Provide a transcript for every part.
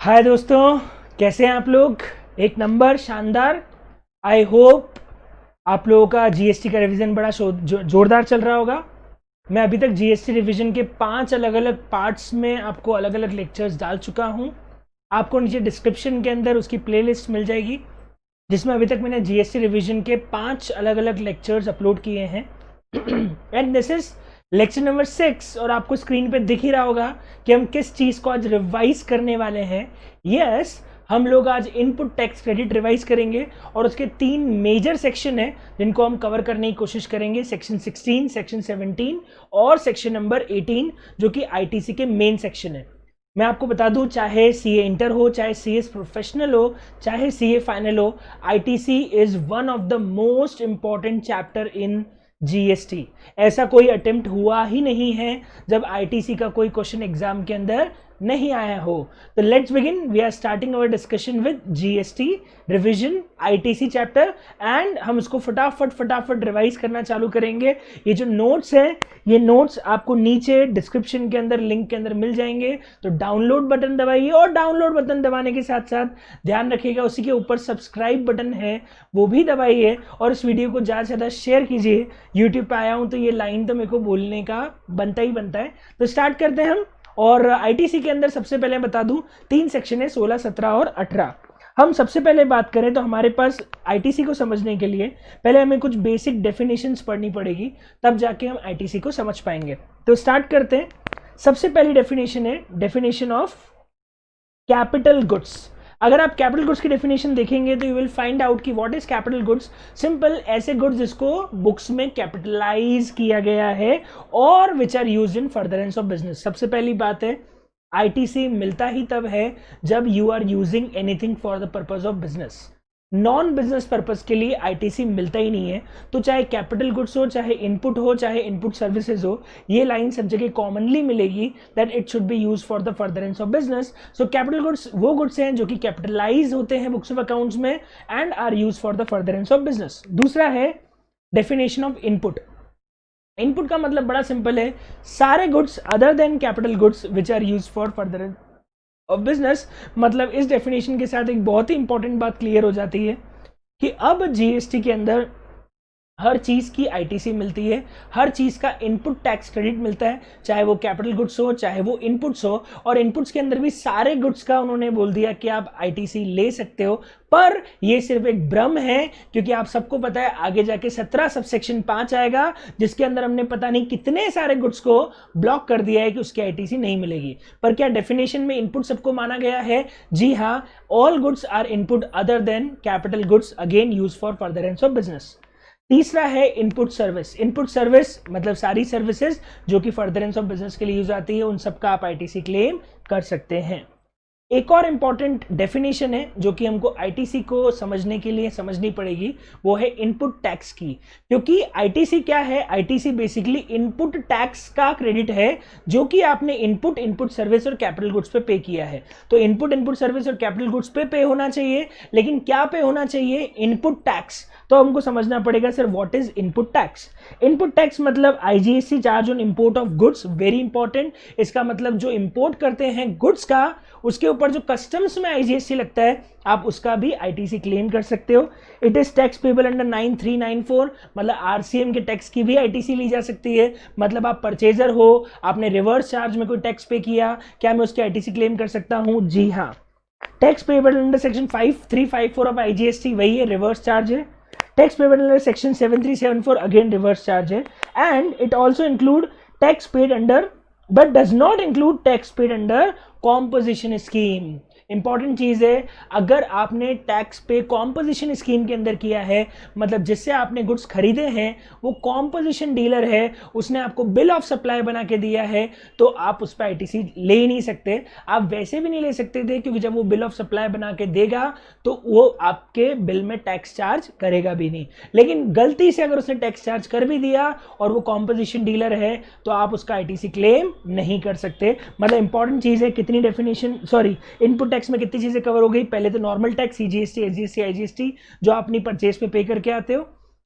हाय दोस्तों, कैसे हैं आप लोग। एक नंबर शानदार। आई होप आप लोगों का जीएसटी का रिवीजन बड़ा जोरदार चल रहा होगा। मैं अभी तक जीएसटी रिवीजन के 5 अलग अलग पार्ट्स में आपको अलग अलग लेक्चर्स डाल चुका हूं। आपको नीचे डिस्क्रिप्शन के अंदर उसकी प्लेलिस्ट मिल जाएगी जिसमें अभी तक मैंने जीएसटी रिवीजन के 5 अलग अलग लेक्चर्स अपलोड किए हैं। And this is lecture number 6 और आपको स्क्रीन पे दिख ही रहा होगा कि हम किस चीज़ को आज रिवाइज करने वाले हैं। यस, हम लोग आज इनपुट टैक्स क्रेडिट रिवाइज करेंगे और उसके 3 मेजर सेक्शन हैं जिनको हम कवर करने की कोशिश करेंगे। सेक्शन 16, सेक्शन 17 और सेक्शन नंबर 18 जो कि आईटीसी के मेन सेक्शन है। मैं आपको बता दूं, चाहे सीए इंटर हो, चाहे सीएस प्रोफेशनल हो, चाहे सीए फाइनल हो, ITC is one of the most important chapter in GST. ऐसा कोई अटेम्प्ट हुआ ही नहीं है जब आईटीसी का कोई क्वेश्चन एग्जाम के अंदर नहीं आया हो। तो let's begin. We are starting our discussion with GST revision ITC chapter and हम इसको फटाफट रिवाइज करना चालू करेंगे। ये जो नोट्स हैं, ये नोट्स आपको नीचे डिस्क्रिप्शन के अंदर लिंक के अंदर मिल जाएंगे। तो डाउनलोड बटन दबाइए और डाउनलोड बटन दबाने के साथ साथ ध्यान रखिएगा उसी के ऊपर सब्सक्राइब बटन है वो भी दबाइए और इस वीडियो को ज़्यादा से ज़्यादा शेयर कीजिए। यूट्यूब पे आया हूँ तो ये लाइन तो मेरे को बोलने का बनता ही बनता है। तो स्टार्ट करते हैं हम। और आईटीसी के अंदर सबसे पहले बता दूं 3 सेक्शन है, 16, 17 और 18। हम सबसे पहले बात करें तो हमारे पास आईटीसी को समझने के लिए पहले हमें कुछ बेसिक डेफिनेशंस पढ़नी पड़ेगी, तब जाके हम आईटीसी को समझ पाएंगे। तो स्टार्ट करते हैं। सबसे पहली डेफिनेशन है डेफिनेशन ऑफ कैपिटल गुड्स। अगर आप कैपिटल गुड्स की डेफिनेशन देखेंगे तो यू विल फाइंड आउट कि what is capital goods. Simple, ऐसे गुड्स जिसको बुक्स में कैपिटलाइज किया गया है और which are used in furtherance of business. सबसे पहली बात है, आईटीसी मिलता ही तब है जब you are using anything for the purpose of business. Non business purpose के लिए आईटीसी मिलता ही नहीं है। तो चाहे कैपिटल गुड्स हो, चाहे इनपुट हो, चाहे इनपुट सर्विसेज हो, ये लाइन सब जगह कॉमनली मिलेगी that it should be use for the furtherance of business. So capital goods वो गुड्स हैं जो कि कैपिटलाइज होते हैं बुक्स ऑफ अकाउंट्स में and are use for the furtherance of business. दूसरा है डेफिनेशन ऑफ इनपुट। इनपुट का मतलब बड़ा सिंपल है, सारे goods other than capital goods which are use for furtherance of business. मतलब इस डेफिनेशन के साथ एक बहुत ही इंपॉर्टेंट बात क्लियर हो जाती है कि अब जीएसटी के अंदर हर चीज़ की आईटीसी मिलती है, हर चीज़ का इनपुट टैक्स क्रेडिट मिलता है, चाहे वो कैपिटल गुड्स हो चाहे वो इनपुट्स हो। और इनपुट्स के अंदर भी सारे गुड्स का उन्होंने बोल दिया कि आप आईटीसी ले सकते हो। पर ये सिर्फ एक भ्रम है क्योंकि आप सबको पता है आगे जाके 17 सबसेक्शन 5 आएगा जिसके अंदर हमने पता नहीं कितने सारे गुड्स को ब्लॉक कर दिया है कि उसकी आईटीसी नहीं मिलेगी। पर क्या डेफिनेशन में इनपुट सबको माना गया है? जी हाँ, all goods are input other than capital goods, again use for furtherance of business. तीसरा है इनपुट सर्विस। इनपुट सर्विस मतलब सारी सर्विसेज जो कि फर्दरेंस ऑफ बिजनेस के लिए यूज आती है, उन सबका आप आईटीसी क्लेम कर सकते हैं। एक और इंपॉर्टेंट डेफिनेशन है जो कि हमको आईटीसी को समझने के लिए समझनी पड़ेगी, वो है इनपुट टैक्स की। क्योंकि आईटीसी क्या है? आईटीसी बेसिकली इनपुट टैक्स का क्रेडिट है जो कि आपने इनपुट सर्विस और कैपिटल गुड्स पे पे किया है। तो इनपुट सर्विस और कैपिटल गुड्स पे होना चाहिए, लेकिन क्या पे होना चाहिए? Input tax. तो हमको समझना पड़ेगा sir what is input tax. Input tax मतलब IGST, charge on import of goods. Very important. इसका मतलब जो इंपोर्ट करते हैं गुड्स का, उसके ऊपर जो कस्टम्स में आईजीएसटी लगता है, आप उसका भी आईटीसी क्लेम कर सकते हो। It is tax payable under 9394, मतलब आरसीएम के टैक्स की भी आईटीसी ली जा सकती है। मतलब आप परचेजर हो, आपने रिवर्स चार्ज में कोई टैक्स पे किया, क्या मैं उसकी आईटीसी क्लेम कर सकता हूं? जी हाँ। Tax payable under section 5354 of IGST, वही है, रिवर्स चार्ज है। Tax payable under section 7374 again reverse charge है। And it also include tax paid under but does not include tax paid under composition scheme। Important चीज है, अगर आपने tax पे composition scheme के अंदर किया है, मतलब जिससे आपने गुड्स खरीदे हैं, वो कॉम्पोजिशन डीलर है, उसने आपको बिल ऑफ सप्लाई बना के दिया है, तो आप उस पर आईटीसी ले ही नहीं सकते। आप वैसे भी नहीं ले सकते थे क्योंकि जब वो बिल ऑफ सप्लाई बना के देगा तो वो आपके बिल में टैक्स चार्ज करेगा भी नहीं। लेकिन गलती से अगर उसने टैक्स चार्ज कर भी दिया और वो कॉम्पोजिशन डीलर है तो आप उसका आईटीसी क्लेम नहीं कर सकते। मतलब इंपॉर्टेंट चीज है, कितनी डेफिनेशन, सॉरी, इनपुट टैक्स में कितनी चीजें कवर हो गई। पहले तो normal tax, CGST, SGST, IGST, जो अपनी परचेज पे करके आते हो।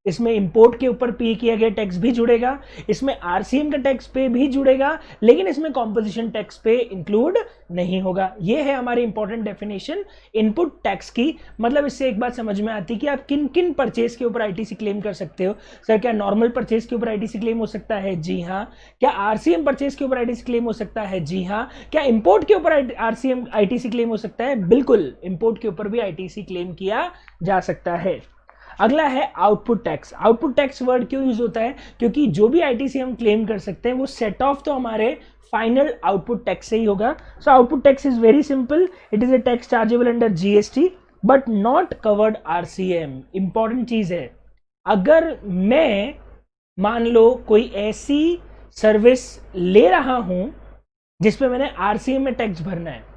इसमें इंपोर्ट के ऊपर पे किया गया टैक्स भी जुड़ेगा, इसमें आरसीएम का टैक्स पे भी जुड़ेगा, लेकिन इसमें कॉम्पोजिशन टैक्स पे इंक्लूड नहीं होगा। ये है हमारी इंपॉर्टेंट डेफिनेशन इनपुट टैक्स की। मतलब इससे एक बात समझ में आती कि आप किन किन परचेज के ऊपर आईटीसी क्लेम कर सकते हो। सर क्या नॉर्मल परचेज के ऊपर आईटीसी क्लेम हो सकता है? जी हाँ। क्या आरसीएम परचेज के ऊपर आईटीसी क्लेम हो सकता है? जी हाँ। क्या इंपोर्ट के ऊपर आरसीएम आईटीसी क्लेम हो सकता है? बिल्कुल, इंपोर्ट के ऊपर भी आईटीसी क्लेम किया जा सकता है। अगला है output tax. Output tax word क्यों यूज होता है? क्योंकि जो भी आईटीसी हम क्लेम कर सकते हैं वो सेट ऑफ तो हमारे फाइनल आउटपुट टैक्स से ही होगा। So output tax is very simple, it is a tax chargeable under GST but not covered RCM. Important चीज है, अगर मैं मान लो कोई ऐसी सर्विस ले रहा हूं जिसपे मैंने आरसीएम में टैक्स भरना है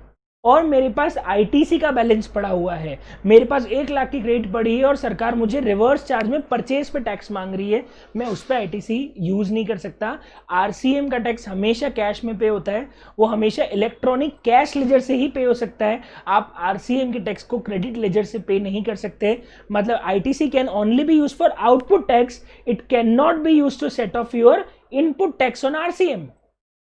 और मेरे पास आईटीसी का बैलेंस पड़ा हुआ है, मेरे पास 1 लाख की क्रेडिट पड़ी है और सरकार मुझे रिवर्स चार्ज में परचेज पे टैक्स मांग रही है, मैं उस पर आईटीसी यूज नहीं कर सकता। आरसीएम का टैक्स हमेशा कैश में पे होता है, वो हमेशा इलेक्ट्रॉनिक कैश लेजर से ही पे हो सकता है। आप आरसीएम के टैक्स को क्रेडिट लेजर से पे नहीं कर सकते। मतलब ITC can only be use for output tax, it can not be use to set off your input tax on RCM.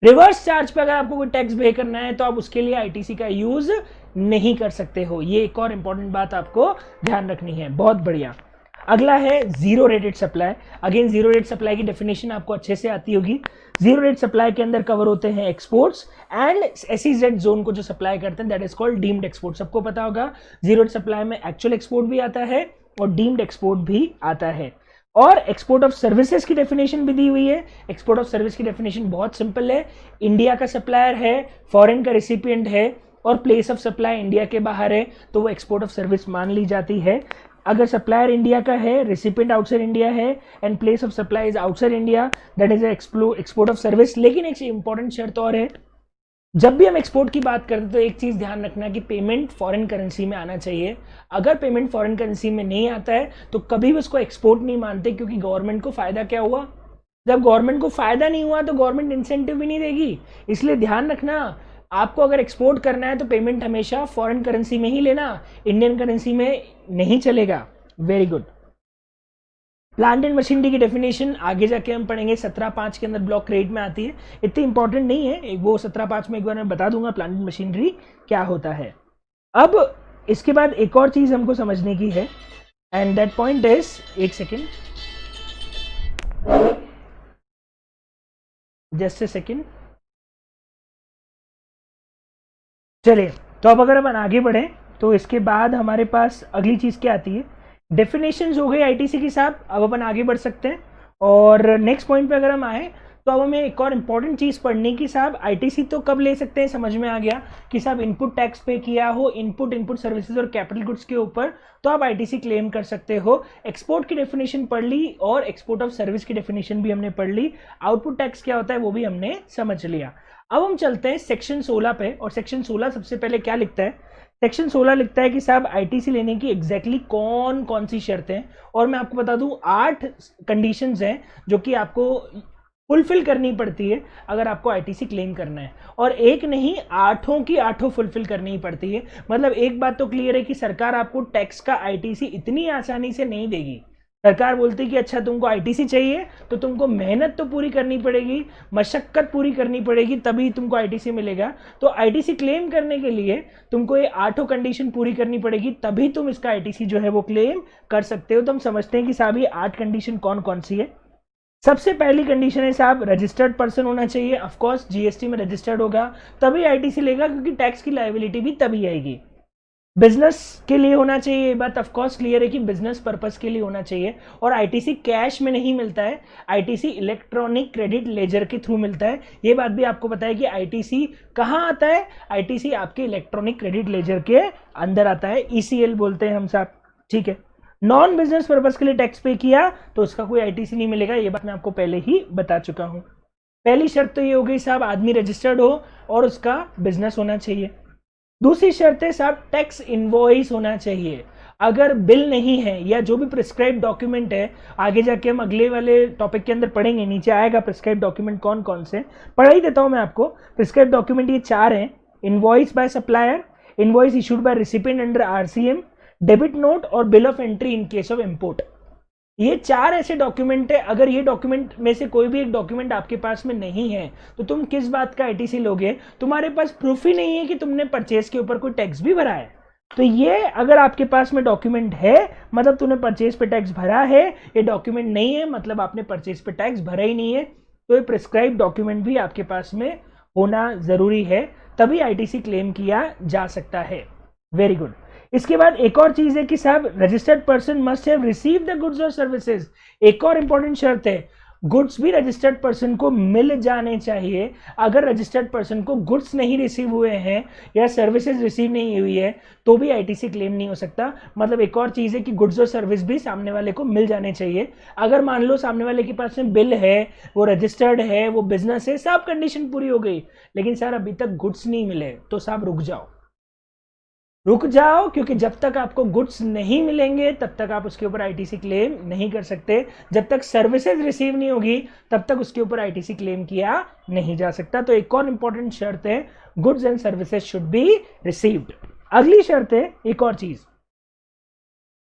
Reverse charge पे अगर आपको कोई टैक्स पे करना है तो आप उसके लिए आईटीसी का यूज नहीं कर सकते हो। ये एक और इंपॉर्टेंट बात आपको ध्यान रखनी है। बहुत बढ़िया। अगला है zero rated supply. Again zero rate supply की डेफिनेशन आपको अच्छे से आती होगी। जीरो रेट सप्लाई के अंदर कवर होते हैं एक्सपोर्ट्स एंड एसईजेड जोन को जो सप्लाई करते हैं that is called deemed export. सबको पता होगा जीरो रेट सप्लाई में एक्चुअल एक्सपोर्ट भी आता है और डीम्ड एक्सपोर्ट भी आता है। और एक्सपोर्ट ऑफ सर्विसेज की डेफिनेशन भी दी हुई है। एक्सपोर्ट ऑफ सर्विस की डेफिनेशन बहुत सिंपल है, इंडिया का सप्लायर है, फॉरेन का रिसिपिएंट है और प्लेस ऑफ सप्लाई इंडिया के बाहर है तो वो एक्सपोर्ट ऑफ सर्विस मान ली जाती है। अगर सप्लायर इंडिया का है, रिसिपिएंट आउटसाइड इंडिया है and place of supply is outside India, that is export of service. लेकिन एक इंपॉर्टेंट शर्त और है, जब भी हम एक्सपोर्ट की बात करते हैं तो एक चीज़ ध्यान रखना कि पेमेंट फॉरेन करेंसी में आना चाहिए। अगर पेमेंट फॉरेन करेंसी में नहीं आता है तो कभी भी उसको एक्सपोर्ट नहीं मानते, क्योंकि गवर्नमेंट को फायदा क्या हुआ? जब गवर्नमेंट को फायदा नहीं हुआ तो गवर्नमेंट इंसेंटिव भी नहीं देगी। इसलिए ध्यान रखना, आपको अगर एक्सपोर्ट करना है तो पेमेंट हमेशा फॉरेन करेंसी में ही लेना, इंडियन करेंसी में नहीं चलेगा। Very good. Plant and machinery की डेफिनेशन आगे जाके हम पढ़ेंगे, 17.5 के अंदर ब्लॉक क्रेडिट में आती है, इतनी इंपॉर्टेंट नहीं है वो। 17.5 में एक बार मैं बता दूंगा प्लांट एंड मशीनरी क्या होता है। अब इसके बाद एक और चीज हमको समझने की है एंड दैट पॉइंट इज, एक सेकेंड, जस्ट ए सेकेंड। चलिए, तो अब अगर हम आगे बढ़े तो इसके बाद हमारे पास अगली चीज क्या आती है? डेफिनेशंस हो गई आईटीसी के साथ। अब अपन आगे बढ़ सकते हैं और नेक्स्ट पॉइंट पे अगर हम आए तो अब हमें एक और इंपॉर्टेंट चीज पढ़नी कि साहब आईटीसी तो कब ले सकते हैं, समझ में आ गया कि साहब इनपुट टैक्स पे किया हो, इनपुट सर्विसेज और कैपिटल गुड्स के ऊपर, तो आप आईटीसी क्लेम कर सकते हो। एक्सपोर्ट की डेफिनेशन पढ़ ली और एक्सपोर्ट ऑफ सर्विस की डेफिनेशन भी हमने पढ़ ली। आउटपुट टैक्स क्या होता है वो भी हमने समझ लिया। अब हम चलते हैं सेक्शन 16 पे, और सेक्शन 16 सबसे पहले क्या लिखता है? सेक्शन 16 लिखता है कि साहब आईटीसी लेने की एग्जैक्टली कौन कौन सी शर्तें हैं, और मैं आपको बता दूं 8 कंडीशंस हैं जो कि आपको फुलफिल करनी पड़ती है अगर आपको आईटीसी क्लेम करना है, और एक नहीं 8 की 8 फुलफिल करनी पड़ती है। मतलब एक बात तो क्लियर है कि सरकार आपको टैक्स का आईटीसी इतनी आसानी से नहीं देगी। सरकार बोलती है कि अच्छा तुमको आईटीसी चाहिए तो तुमको मेहनत तो पूरी करनी पड़ेगी, मशक्कत पूरी करनी पड़ेगी, तभी तुमको आईटीसी मिलेगा। तो आईटीसी क्लेम करने के लिए तुमको ये 8 कंडीशन पूरी करनी पड़ेगी, तभी तुम इसका आईटीसी जो है वो क्लेम कर सकते हो। तो हम समझते हैं कि साहब ये 8 कंडीशन कौन कौन सी है। सबसे पहली कंडीशन है साहब रजिस्टर्ड पर्सन होना चाहिए। ऑफ कोर्स जीएसटी में रजिस्टर्ड होगा तभी आईटीसी लेगा, क्योंकि टैक्स की लायबिलिटी भी तभी आएगी। बिजनेस के लिए होना चाहिए, ये बात ऑफ कोर्स क्लियर है कि बिजनेस पर्पस के लिए होना चाहिए, और आईटीसी कैश में नहीं मिलता है, आईटीसी इलेक्ट्रॉनिक क्रेडिट लेजर के थ्रू मिलता है। ये बात भी आपको पता है कि आईटीसी कहाँ आता है? आईटीसी आपके इलेक्ट्रॉनिक क्रेडिट लेजर के अंदर आता है, ईसीएल बोलते हैं हम साहब, ठीक है। नॉन बिजनेस पर्पस के लिए टैक्स पे किया तो उसका कोई आईटीसी नहीं मिलेगा, ये बात मैं आपको पहले ही बता चुका हूं। पहली शर्त तो ये हो गई साहब आदमी रजिस्टर्ड हो और उसका बिजनेस होना चाहिए। दूसरी शर्त है साहब टैक्स इनवॉइस होना चाहिए। अगर बिल नहीं है या जो भी प्रिस्क्राइब डॉक्यूमेंट है, आगे जाके हम अगले वाले टॉपिक के अंदर पढ़ेंगे, नीचे आएगा प्रिस्क्राइब डॉक्यूमेंट कौन कौन से, पढ़ा ही देता हूं मैं आपको। प्रिस्क्राइब डॉक्यूमेंट ये 4 हैं: invoice by supplier, invoice issued by recipient under RCM, debit note और bill of entry in case of import. ये 4 ऐसे डॉक्यूमेंट है, अगर ये डॉक्यूमेंट में से कोई भी एक डॉक्यूमेंट आपके पास में नहीं है तो तुम किस बात का आईटीसी लोगे? तुम्हारे पास प्रूफ ही नहीं है कि तुमने परचेज के ऊपर कोई टैक्स भी भरा है। तो ये अगर आपके पास में डॉक्यूमेंट है मतलब तूने परचेज पे टैक्स भरा है, ये डॉक्यूमेंट नहीं है मतलब आपने परचेज पे टैक्स भरा ही नहीं है। तो ये प्रिस्क्राइब डॉक्यूमेंट भी आपके पास में होना जरूरी है, तभी आईटीसी क्लेम किया जा सकता है। Very good. इसके बाद एक और चीज है कि साहब registered person must have receive the goods और सर्विसेज। एक और इंपॉर्टेंट शर्त है, गुड्स भी रजिस्टर्ड पर्सन को मिल जाने चाहिए। अगर रजिस्टर्ड पर्सन को गुड्स नहीं रिसीव हुए हैं या सर्विसेज रिसीव नहीं हुई है तो भी आईटीसी क्लेम नहीं हो सकता। मतलब एक और चीज है कि गुड्स और सर्विस भी सामने वाले को मिल जाने चाहिए। अगर मान लो सामने वाले के पास में बिल है, वो रजिस्टर्ड है, वो बिजनेस है, सब कंडीशन पूरी हो गई, लेकिन सर अभी तक गुड्स नहीं मिले, तो साहब रुक जाओ, क्योंकि जब तक आपको गुड्स नहीं मिलेंगे तब तक आप उसके ऊपर आईटीसी क्लेम नहीं कर सकते। जब तक सर्विसेज रिसीव नहीं होगी तब तक उसके ऊपर आईटीसी क्लेम किया नहीं जा सकता। तो एक और इंपॉर्टेंट शर्त है, goods and services should be received. अगली शर्त है एक और चीज,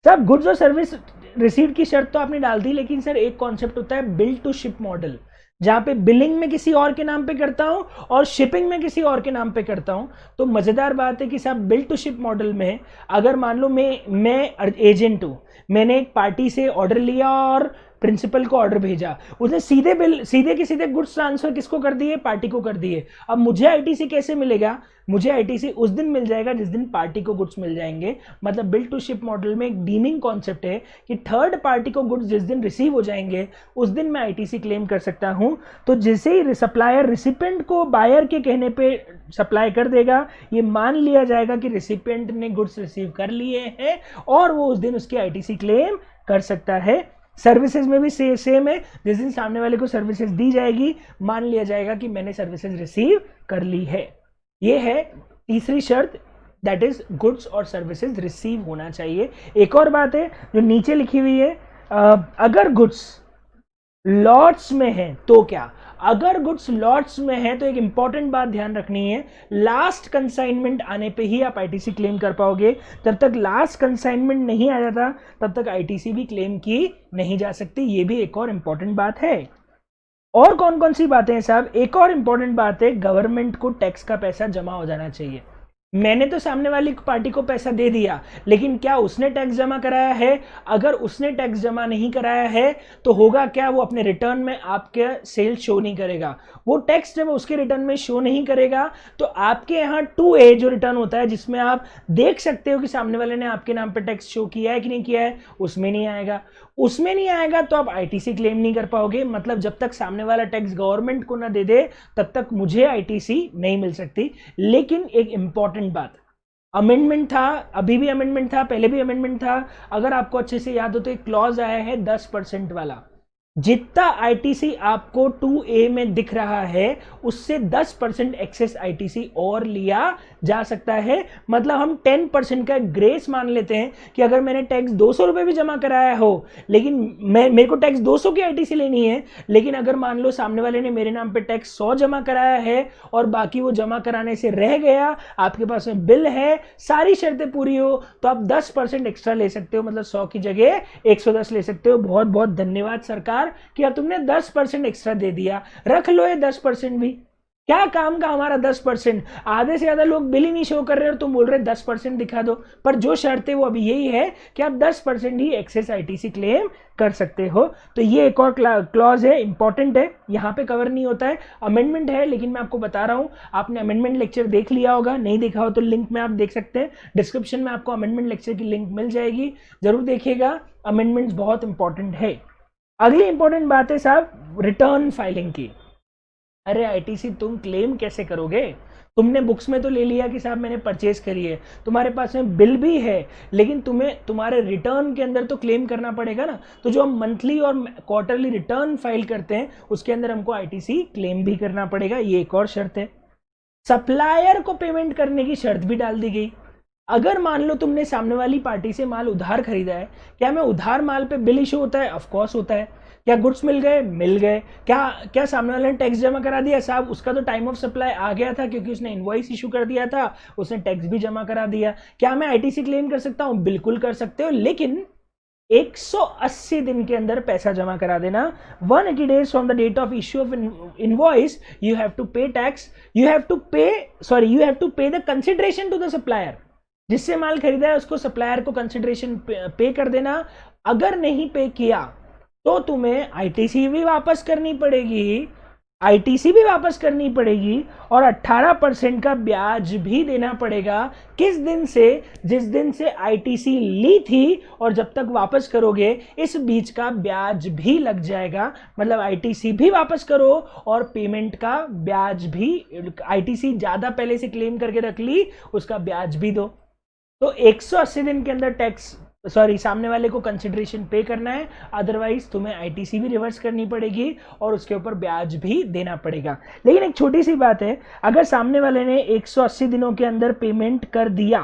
सब गुड्स और सर्विस रिसीव की शर्त तो आपने डाल दी, लेकिन सर एक कॉन्सेप्ट होता है बिल टू शिप मॉडल, जहां पे बिलिंग में किसी और के नाम पे करता हूं और शिपिंग में किसी और के नाम पे करता हूं। तो मजेदार बात है कि साहब बिल टू शिप मॉडल में अगर मान लो मैं एजेंट हूं, मैंने एक पार्टी से ऑर्डर लिया और प्रिंसिपल को ऑर्डर भेजा, उसने सीधे गुड्स ट्रांसफर किसको कर दिए? पार्टी को कर दिए। अब मुझे आईटीसी कैसे मिलेगा? मुझे आईटीसी उस दिन मिल जाएगा जिस दिन पार्टी को गुड्स मिल जाएंगे। मतलब बिल टू शिप मॉडल में एक डीमिंग कॉन्सेप्ट है कि थर्ड पार्टी को गुड्स जिस दिन रिसीव हो जाएंगे उस दिन मैं आईटीसी क्लेम कर सकता हूं। तो जैसे ही सप्लायर रिसिपेंट को बायर के कहने पे सप्लाई कर देगा, ये मान लिया जाएगा कि रिसिपेंट ने गुड्स रिसीव कर लिए हैं और वो उस दिन उसकी आईटीसी क्लेम कर सकता है। सर्विसेज में भी सेम है, जिस दिन सामने वाले को सर्विसेज दी जाएगी मान लिया जाएगा कि मैंने सर्विसेज रिसीव कर ली है। ये है तीसरी शर्त, दैट इज गुड्स और सर्विसेज रिसीव होना चाहिए। एक और बात है जो नीचे लिखी हुई है, अगर गुड्स लॉट्स में है तो क्या? अगर गुड्स लॉट्स में है तो एक इंपॉर्टेंट बात ध्यान रखनी है, लास्ट कंसाइनमेंट आने पे ही आप आईटीसी क्लेम कर पाओगे। जब तक लास्ट कंसाइनमेंट नहीं आ जाता तब तक आईटीसी भी क्लेम की नहीं जा सकती। ये भी एक और इंपॉर्टेंट बात है। और कौन कौन सी बातें हैं साहब? एक और इंपॉर्टेंट बात है, गवर्नमेंट को टैक्स का पैसा जमा हो जाना चाहिए। मैंने तो सामने वाली पार्टी को पैसा दे दिया, लेकिन क्या उसने टैक्स जमा कराया है? अगर उसने टैक्स जमा नहीं कराया है तो होगा क्या, वो अपने रिटर्न में आपके सेल शो नहीं करेगा। वो टैक्स जब उसके रिटर्न में शो नहीं करेगा तो आपके यहाँ 2A जो रिटर्न होता है जिसमें आप देख सकते हो कि सामने वाले ने आपके नाम पे टैक्स शो किया है कि नहीं किया है, उसमें नहीं आएगा। उसमें नहीं आएगा तो आप आईटीसी क्लेम नहीं कर पाओगे। मतलब जब तक सामने वाला टैक्स गवर्नमेंट को ना दे दे तब तक मुझे आईटीसी नहीं मिल सकती। लेकिन एक इंपॉर्टेंट बात, अमेंडमेंट था, अभी भी अमेंडमेंट था, पहले भी अमेंडमेंट था, अगर आपको अच्छे से याद हो तो एक क्लॉज आया है 10% वाला। जितना आईटीसी आपको 2A में दिख रहा है उससे 10% एक्सेस आईटीसी और लिया जा सकता है। मतलब हम 10% का ग्रेस मान लेते हैं कि अगर मैंने टैक्स 200 रुपए भी जमा कराया हो, लेकिन मेरे को टैक्स 200 की आईटीसी लेनी है, लेकिन अगर मान लो सामने वाले ने मेरे नाम पे टैक्स 100 जमा कराया है और बाकी वो जमा कराने से रह गया, आपके पास में बिल है, सारी शर्तें पूरी हो, तो आप 10% एक्स्ट्रा ले सकते हो। मतलब 100 की जगह 110 ले सकते हो। बहुत बहुत धन्यवाद सरकार कि यार तुमने 10% एक्स्ट्रा दे दिया, रख लो ये 10% भी। क्या काम का हमारा 10%? आधे से ज्यादा लोग बिल ही नहीं शो कर रहे और तुम बोल रहे 10% दिखा दो। पर जो शर्त है वो अभी यही है कि आप 10% ही एक्सेस आईटीसी क्लेम कर सकते हो। तो ये एक और क्लॉज है, इंपॉर्टेंट है, यहाँ पे कवर नहीं होता है, अमेंडमेंट है, लेकिन मैं आपको बता रहा हूँ। आपने अमेंडमेंट लेक्चर देख लिया होगा, नहीं देखा हो तो लिंक में आप देख सकते हैं, डिस्क्रिप्शन में आपको अमेंडमेंट लेक्चर की लिंक मिल जाएगी, जरूर देखिएगा। अमेंडमेंट्स बहुत इंपॉर्टेंट है। अगली इंपॉर्टेंट बात है साहब रिटर्न फाइलिंग की। अरे आईटीसी तुम क्लेम कैसे करोगे? तुमने बुक्स में तो ले लिया कि साहब मैंने परचेज करी है, तुम्हारे पास में बिल भी है, लेकिन तुम्हें तुम्हारे रिटर्न के अंदर तो क्लेम करना पड़ेगा ना। तो जो हम मंथली और क्वार्टरली रिटर्न फाइल करते हैं उसके अंदर हमको आईटीसी क्लेम भी करना पड़ेगा। ये एक और शर्त है। सप्लायर को पेमेंट करने की शर्त भी डाल दी गई। अगर मान लो तुमने सामने वाली पार्टी से माल उधार खरीदा है, क्या मैं उधार माल पे बिल इशू होता है? ऑफ कोर्स होता है। क्या गुड्स मिल गए? मिल गए। क्या सामने वाले ने टैक्स जमा करा दिया? साहब उसका तो टाइम ऑफ सप्लाई आ गया था क्योंकि उसने इनवॉइस इशू कर दिया था, उसने टैक्स भी जमा करा दिया। क्या मैं आईटीसी क्लेम कर सकता हूं? बिल्कुल कर सकते हो, लेकिन 180 दिन के अंदर पैसा जमा करा देना। 180 days from the date of issue of invoice you have to pay tax, you have to pay the consideration to the supplier. जिससे माल खरीदा है उसको सप्लायर को कंसिडरेशन पे कर देना। अगर नहीं पे किया तो तुम्हें आईटीसी भी वापस करनी पड़ेगी, और 18% का ब्याज भी देना पड़ेगा। किस दिन से? जिस दिन से आईटीसी ली थी और जब तक वापस करोगे इस बीच का ब्याज भी लग जाएगा। मतलब आईटीसी भी वापस करो और पेमेंट का ब्याज भी, आईटीसी ज्यादा पहले से क्लेम करके रख ली उसका ब्याज भी दो। तो 180 दिन के अंदर सामने वाले को कंसिडरेशन पे करना है, अदरवाइज तुम्हें आईटीसी भी रिवर्स करनी पड़ेगी और उसके ऊपर ब्याज भी देना पड़ेगा। लेकिन एक छोटी सी बात है, अगर सामने वाले ने 180 दिनों के अंदर पेमेंट कर दिया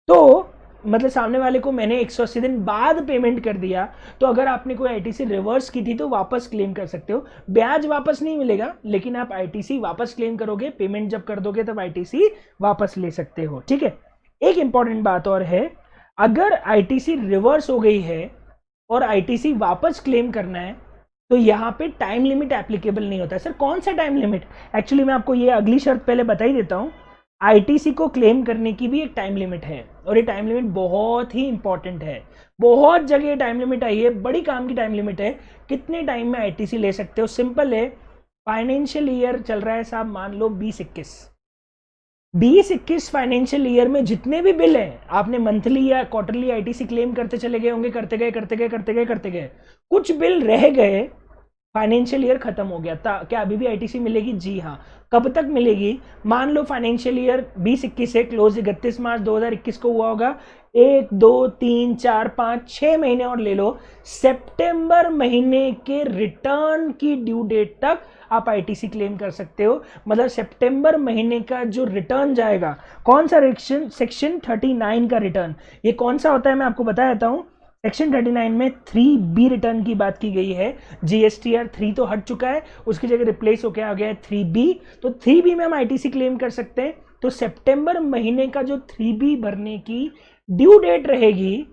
तो मतलब सामने वाले को मैंने 180 दिन बाद पेमेंट कर दिया, तो अगर आपने कोई आईटीसी रिवर्स की थी तो वापस क्लेम कर सकते हो। ब्याज वापस नहीं मिलेगा लेकिन आप आईटीसी वापस क्लेम करोगे, पेमेंट जब कर दोगे तब आईटीसी वापस ले सकते हो। ठीक है, एक इंपॉर्टेंट बात और है, अगर आईटीसी रिवर्स हो गई है और आईटीसी वापस क्लेम करना है तो यहां पे टाइम लिमिट एप्लीकेबल नहीं होता है। सर कौन सा टाइम लिमिट? एक्चुअली मैं आपको ये अगली शर्त पहले बता ही देता हूं। आईटीसी को क्लेम करने की भी एक टाइम लिमिट है और ये टाइम लिमिट बहुत ही इंपॉर्टेंट है। बहुत जगह टाइम लिमिट आई है, बड़ी काम की टाइम लिमिट है। कितने टाइम में आईटीसी ले सकते हो? सिंपल है, फाइनेंशियल ईयर चल रहा है साहब, मान लो 20-21 फाइनेंशियल ईयर में जितने भी बिल हैं, आपने मंथली या क्वार्टरली आईटीसी क्लेम करते चले गए होंगे, करते गए, कुछ बिल रह गए, फाइनेंशियल ईयर खत्म हो गया, क्या अभी भी आईटीसी मिलेगी? जी हाँ। कब तक मिलेगी? मान लो फाइनेंशियल ईयर 20-21 से क्लोज 31 मार्च 2021 को हुआ होगा, 1 2 3 4 5 6 महीने और ले लो, सितंबर महीने के रिटर्न की ड्यू डेट तक आप आईटीसी क्लेम कर सकते हो। मतलब सितंबर महीने का जो रिटर्न जाएगा, कौन सा सेक्शन 39 का रिटर्न, ये कौन सा होता है मैं आपको बता देता हूं। सेक्शन 39 में 3B रिटर्न की बात की गई है। जीएसटीआर 3 तो हट चुका है, उसकी जगह रिप्लेस होकर आ गया है 3B। तो 3B में हम आईटीसी क्लेम कर सकते हैं। तो सितंबर महीने का जो 3B भरने की ड्यू डेट रहेगी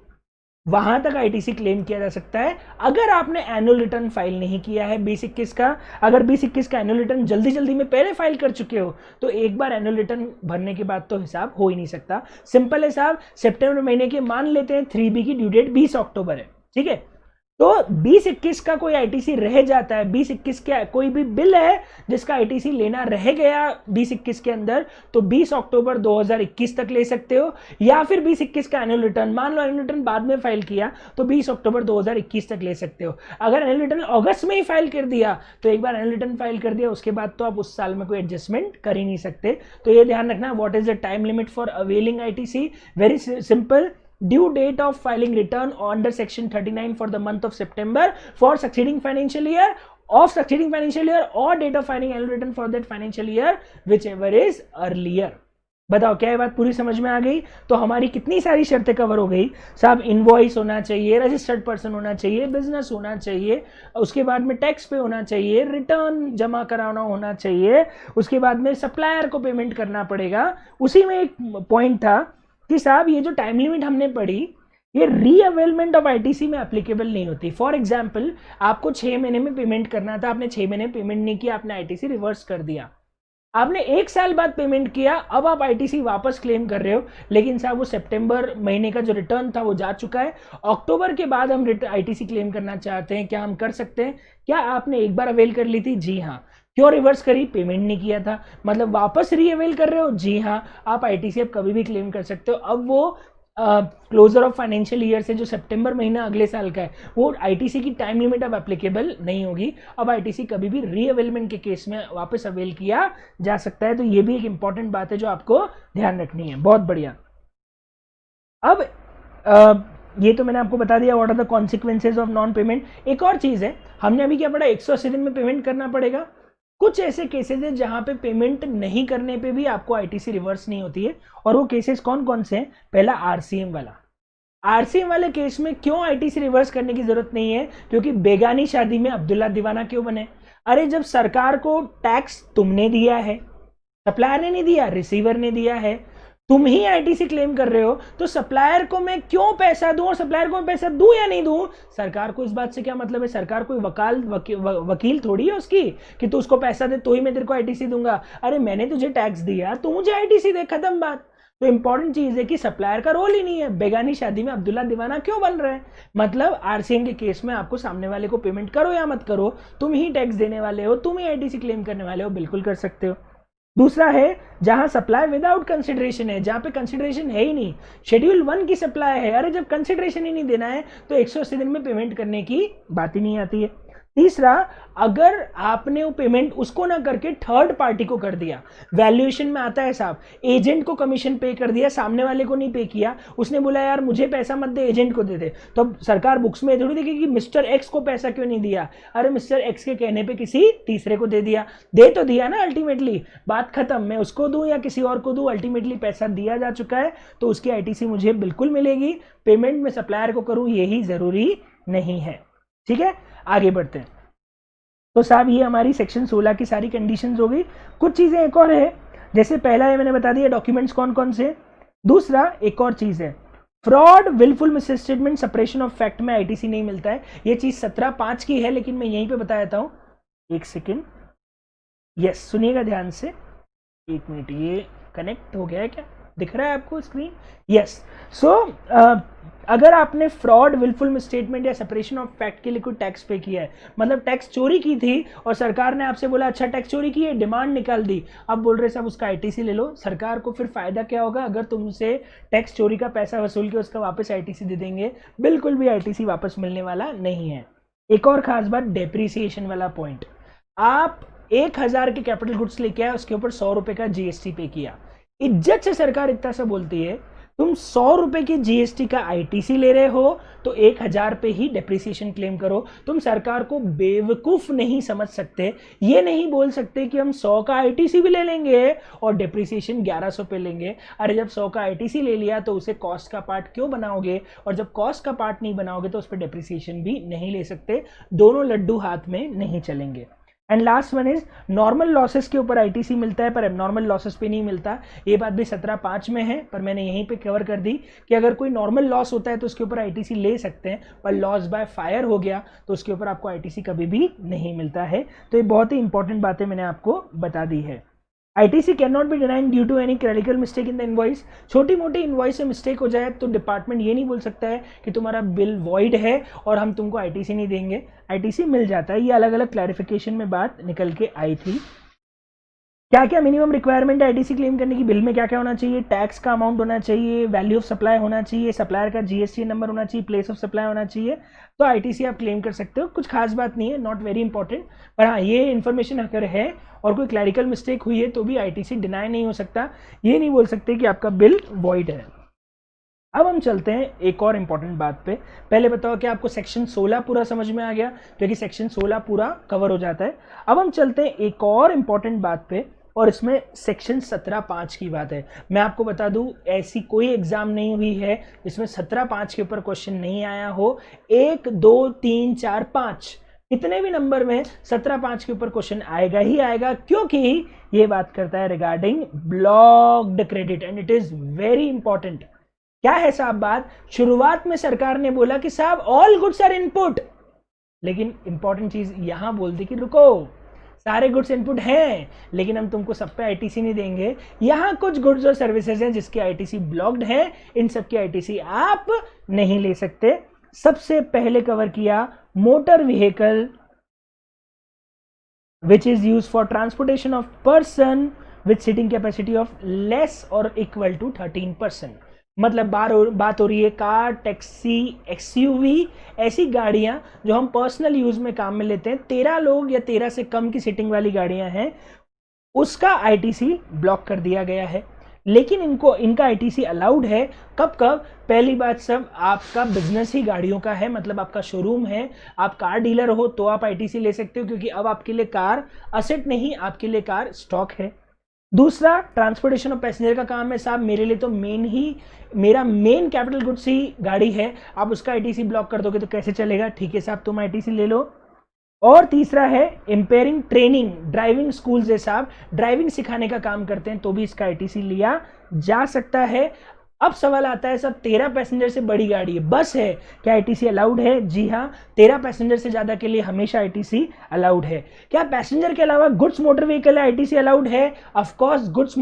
वहां तक आईटीसी क्लेम किया जा सकता है। अगर आपने एनुअल रिटर्न फाइल नहीं किया है 20-21 का, अगर 20-21 का एनुअल रिटर्न जल्दी में पहले फाइल कर चुके हो तो एक बार एनुअल रिटर्न भरने के बाद तो हिसाब हो ही नहीं सकता। सिंपल है साहब, सितंबर महीने के मान लेते हैं 3B की ड्यू डेट 20 अक्टूबर है, ठीक है। तो 20-21 का कोई आईटीसी रह जाता है, 20-21 का कोई भी बिल है जिसका आईटीसी लेना रह गया 20-21 के अंदर, तो 20 अक्टूबर 2021 तक ले सकते हो। या फिर 20-21 का एनुअल रिटर्न, मान लो एनुअल रिटर्न बाद में फाइल किया तो 20 अक्टूबर 2021 तक ले सकते हो। अगर एनुअल रिटर्न अगस्त में ही फाइल कर दिया तो एक बार एनुअल रिटर्न फाइल कर दिया, उसके बाद तो आप उस साल में कोई एडजस्टमेंट कर ही नहीं सकते। तो ये ध्यान रखना, what is the time limit for availing ITC? Very simple, due date of filing return under section 39 for the month of September for succeeding financial year or date of filing annual return for that financial year whichever is earlier। बताओ क्या ये बात पूरी समझ में आ गई? तो हमारी कितनी सारी शर्तें कवर हो गई साहब। इनवॉइस होना चाहिए, रजिस्टर्ड पर्सन होना चाहिए, बिजनेस होना चाहिए, उसके बाद में टैक्स पे होना चाहिए, रिटर्न जमा कराना होना चाहिए, उसके बाद में सप्लायर को पेमेंट करना पड़ेगा। उसी में एक पॉइंट था कि साहब ये जो टाइम लिमिट हमने पढ़ी ये रीअवेलमेंट ऑफ आईटीसी में एप्लीकेबल नहीं होती। फॉर एग्जांपल, आपको 6 महीने में पेमेंट करना था, आपने 6 महीने पेमेंट नहीं किया, आपने आईटीसी रिवर्स कर दिया। आपने 1 साल बाद पेमेंट किया, अब आप आईटीसी वापस क्लेम कर रहे हो, लेकिन साहब वो सितंबर महीने का जो रिटर्न था वो जा चुका है। अक्टूबर के बाद हम आईटीसी क्लेम करना चाहते हैं, क्या हम कर सकते हैं? क्या आपने एक बार अवेल कर ली थी? जी हाँ। क्यों रिवर्स करी? पेमेंट नहीं किया था, मतलब वापस रीअवेल कर रहे हो? जी हाँ। आप आईटीसी अब कभी भी क्लेम कर सकते हो। अब वो क्लोजर ऑफ फाइनेंशियल ईयर से जो सितंबर महीना अगले साल का है, वो आईटीसी की टाइम लिमिट अब एप्लीकेबल नहीं होगी। अब आईटीसी कभी भी रीअवेलमेंट के केस में वापस अवेल किया जा सकता है। तो ये भी एक इंपॉर्टेंट बात है जो आपको ध्यान रखनी है। बहुत बढ़िया। अब ये तो मैंने आपको बता दिया what are the consequences of non payment. एक और चीज है, हमने अभी क्या पढ़ा, 180 दिन में पेमेंट करना पड़ेगा। कुछ ऐसे केसेस है जहां पे पेमेंट नहीं करने पे भी आपको आईटीसी रिवर्स नहीं होती है, और वो केसेस कौन कौन से हैं? पहला आरसीएम वाला। आरसीएम वाले केस में क्यों आईटीसी रिवर्स करने की जरूरत नहीं है? क्योंकि बेगानी शादी में अब्दुल्ला दीवाना क्यों बने? अरे जब सरकार को टैक्स तुमने दिया है, सप्लायर ने नहीं दिया, रिसीवर ने दिया है, तुम ही आईटीसी क्लेम कर रहे हो, तो सप्लायर को मैं क्यों पैसा दूं, और सप्लायर को मैं पैसा दूं या नहीं दूं, सरकार को इस बात से क्या मतलब है? सरकार कोई वकील थोड़ी है उसकी कि तू उसको पैसा दे तो ही मैं तेरे को आईटीसी दूंगा। अरे मैंने तुझे टैक्स दिया, तू मुझे आईटीसी दे, खत्म बात। तो इंपॉर्टेंट चीज है कि सप्लायर का रोल ही नहीं है। बेगानी शादी में अब्दुल्ला दीवाना क्यों बन रहे हैं? मतलब आरसीएम के केस में आपको सामने वाले को पेमेंट करो या मत करो, तुम ही टैक्स देने वाले हो, तुम ही आईटीसी क्लेम करने वाले हो, बिल्कुल कर सकते हो। दूसरा है जहां सप्लाई विदाउट कंसिडरेशन है, जहां पे कंसिडरेशन है ही नहीं, शेड्यूल 1 की सप्लाई है, अरे जब कंसिडरेशन ही नहीं देना है तो 180 दिन में पेमेंट करने की बात ही नहीं आती है। तीसरा, अगर आपने वो पेमेंट उसको ना करके थर्ड पार्टी को कर दिया, वैल्यूएशन में आता है साहब, एजेंट को कमीशन पे कर दिया, सामने वाले को नहीं पे किया, उसने बोला यार मुझे पैसा मत दे, एजेंट को दे दे, तो सरकार बुक्स में थोड़ी देखेगी कि मिस्टर एक्स को पैसा क्यों नहीं दिया, अरे मिस्टर एक्स के कहने पे किसी तीसरे को दे दिया, दे तो दिया ना, अल्टीमेटली बात खत्म, मैं उसको दूं या किसी और को दूं, अल्टीमेटली पैसा दिया जा चुका है, तो उसकी आईटीसी मुझे बिल्कुल मिलेगी। पेमेंट में सप्लायर को करूं यही जरूरी नहीं है। ठीक है, आगे बढ़ते हैं। तो साहब ये हमारी सेक्शन 16 की सारी कंडीशंस हो गई। कुछ चीजें एक और है, जैसे पहला है मैंने बता दिया डॉक्यूमेंट्स कौन कौन से। दूसरा एक और चीज है, fraud, wilful misstatement, separation of fact में आईटीसी नहीं मिलता है। ये चीज 17(5) की है, लेकिन मैं यहीं पे बता देता हूं, एक सेकेंड, यस सुनिएगा ध्यान से, एक मिनट, ये कनेक्ट हो गया है क्या, दिख रहा है आपको स्क्रीन? यस। सो अगर आपने फ्रॉड, विलफुल मिसस्टेटमेंट या सेपरेशन ऑफ फैक्ट के लिए कोई टैक्स पे किया है, मतलब टैक्स चोरी की थी और सरकार ने आपसे बोला अच्छा टैक्स चोरी की है, डिमांड निकाल दी, अब बोल रहे साहब उसका आईटीसी ले लो, सरकार को फिर फायदा क्या होगा? अगर तुमसे टैक्स चोरी का पैसा वसूल के उसका वापस आईटीसी दे देंगे, बिल्कुल भी आईटीसी वापस मिलने वाला नहीं है। एक और खास बात, डेप्रीसिएशन वाला पॉइंट, आप 1000 के कैपिटल गुड्स लेके आए, उसके ऊपर 100 रुपए का जीएसटी पे किया, इज्जत से सरकार इतना सा बोलती है तुम 100 रुपए की जीएसटी का आईटीसी ले रहे हो तो 1000 पे ही डेप्रिसिएशन क्लेम करो। तुम सरकार को बेवकूफ नहीं समझ सकते, ये नहीं बोल सकते कि हम 100 का आईटीसी भी ले लेंगे और डेप्रिसिएशन 1100 पे लेंगे। अरे जब 100 का आईटीसी ले लिया तो उसे कॉस्ट का पार्ट क्यों बनाओगे, और जब कॉस्ट का पार्ट नहीं बनाओगे तो उस पर डेप्रिसिएशन भी नहीं ले सकते, दोनों लड्डू हाथ में नहीं चलेंगे। And last one is normal losses के ऊपर आईटीसी मिलता है पर एबनॉर्मल लॉसेस पे नहीं मिलता। ये बात भी 17(5) में है, पर मैंने यहीं पे कवर कर दी कि अगर कोई नॉर्मल लॉस होता है तो उसके ऊपर आईटीसी ले सकते हैं, पर लॉस बाय फायर हो गया तो उसके ऊपर आपको आईटीसी कभी भी नहीं मिलता है। तो ये बहुत ही इंपॉर्टेंट बातें मैंने आपको बता दी है। ITC can not be denied due to any clerical mistake in the invoice. छोटी मोटी इनवॉइस से मिस्टेक हो जाए तो डिपार्टमेंट ये नहीं बोल सकता है कि तुम्हारा बिल वॉइड है और हम तुमको आईटीसी नहीं देंगे, आईटीसी मिल जाता है। ये अलग अलग क्लैरिफिकेशन में बात निकल के आई थी। क्या क्या मिनिमम रिक्वायरमेंट है आईटीसी क्लेम करने की? बिल में क्या क्या होना चाहिए? टैक्स का अमाउंट होना चाहिए, वैल्यू ऑफ सप्लाई होना चाहिए, सप्लायर का जीएसटी नंबर होना चाहिए, प्लेस ऑफ सप्लाई होना चाहिए, तो आईटीसी आप क्लेम कर सकते हो। कुछ खास बात नहीं है, नॉट वेरी इंपॉर्टेंट, पर हाँ ये इन्फॉर्मेशन अगर है और कोई क्लैरिकल मिस्टेक हुई है तो भी आईटीसी डिनाई नहीं हो सकता, ये नहीं बोल सकते कि आपका बिल वॉइड है। अब हम चलते हैं एक और इंपॉर्टेंट बात पे। पहले बताओ कि आपको सेक्शन 16 पूरा समझ में आ गया, क्योंकि सेक्शन 16 पूरा कवर हो जाता है। अब हम चलते हैं एक और इंपॉर्टेंट बात पे, और इसमें सेक्शन 17(5) की बात है। मैं आपको बता दूं ऐसी कोई एग्जाम नहीं हुई है जिसमें 17(5) के ऊपर क्वेश्चन नहीं आया हो। 1 2 3 4 5 इतने भी नंबर में 17(5) के ऊपर क्वेश्चन आएगा ही आएगा, क्योंकि ये बात करता है regarding blocked credit and it is very important. क्या है साहब बात? शुरुआत में सरकार ने बोला कि साहब ऑल गुड्स आर इनपुट, लेकिन इंपॉर्टेंट चीज यहां बोल दी कि रुको, सारे गुड्स इनपुट हैं लेकिन हम तुमको सब पे आईटीसी नहीं देंगे। यहां कुछ गुड्स और सर्विसेज हैं जिसके आईटीसी ब्लॉक्ड है, इन सब की आईटीसी आप नहीं ले सकते। सबसे पहले कवर किया motor vehicle which is used for transportation of person with seating capacity of less और इक्वल टू 13%। मतलब बात हो रही है कार, टैक्सी, एक्सयूवी, ऐसी गाड़ियां जो हम पर्सनल यूज में काम में लेते हैं, 13 लोग या 13 से कम की सीटिंग वाली गाड़ियां हैं, उसका आईटीसी ब्लॉक कर दिया गया है। लेकिन इनका आईटीसी अलाउड है। कब कब? पहली बात, सब आपका बिजनेस ही गाड़ियों का है, मतलब आपका शोरूम है, आप कार डीलर हो तो आप आईटीसी ले सकते हो, क्योंकि अब आपके लिए कार असेट नहीं, आपके लिए कार स्टॉक है। दूसरा, ट्रांसपोर्टेशन ऑफ पैसेंजर का काम है साहब, मेरे लिए तो मेरा मेन कैपिटल गुड्स ही गाड़ी है, आप उसका आईटीसी ब्लॉक कर दोगे तो कैसे चलेगा? ठीक है साहब, तुम आईटीसी ले लो। और तीसरा है इंपेयरिंग ट्रेनिंग, ड्राइविंग स्कूल जैसा आप ड्राइविंग सिखाने का काम करते हैं तो भी इसका आईटीसी लिया जा सकता है। अब सवाल आता है सब 13 पैसेंजर से बड़ी गाड़ी है, बस है, क्या आईटीसी अलाउड है? जी हाँ, 13 पैसेंजर से ज्यादा के लिए हमेशा आईटीसी अलाउड है। क्या पैसेंजर के अलावा गुड्स मोटर व्हीकल है आईटीसी अलाउड है? Of course goods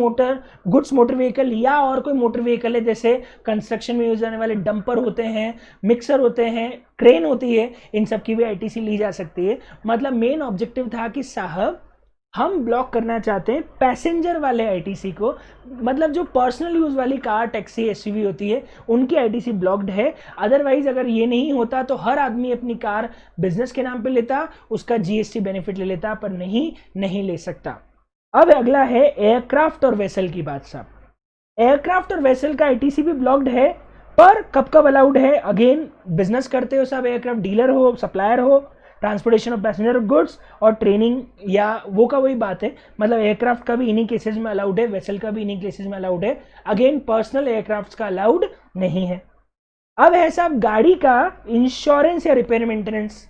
motor vehicle या और कोई मोटर व्हीकल है, जैसे कंस्ट्रक्शन में यूज होने वाले डंपर होते हैं, मिक्सर होते हैं, क्रेन होती है, इन सब की भी आईटीसी ली जा सकती है। मतलब मेन ऑब्जेक्टिव था कि साहब हम ब्लॉक करना चाहते हैं पैसेंजर वाले आईटीसी को, मतलब जो पर्सनल यूज वाली कार, टैक्सी, एसयूवी होती है उनकी आईटीसी ब्लॉक्ड है। अदरवाइज अगर ये नहीं होता तो हर आदमी अपनी कार बिजनेस के नाम पे लेता, उसका जीएसटी बेनिफिट ले लेता, पर नहीं ले सकता। अब अगला है एयरक्राफ्ट और वेसल की बात साहब। एयरक्राफ्ट और वेसल का आईटीसी भी ब्लॉक्ड है, पर कब अलाउड है? अगेन बिजनेस करते हो साहब, एयरक्राफ्ट डीलर हो, सप्लायर हो, ट्रांसपोर्टेशन ऑफ पैसेंजर गुड्स और ट्रेनिंग या वो का वही बात है, मतलब एयरक्राफ्ट का भी इन्हीं केसेस में अलाउड है, वेसल का भी इन्हीं केसेस में अलाउड है। अगेन पर्सनल एयरक्राफ्ट का अलाउड नहीं है। अब है साहब गाड़ी का इंश्योरेंस या रिपेयर मेंटेनेंस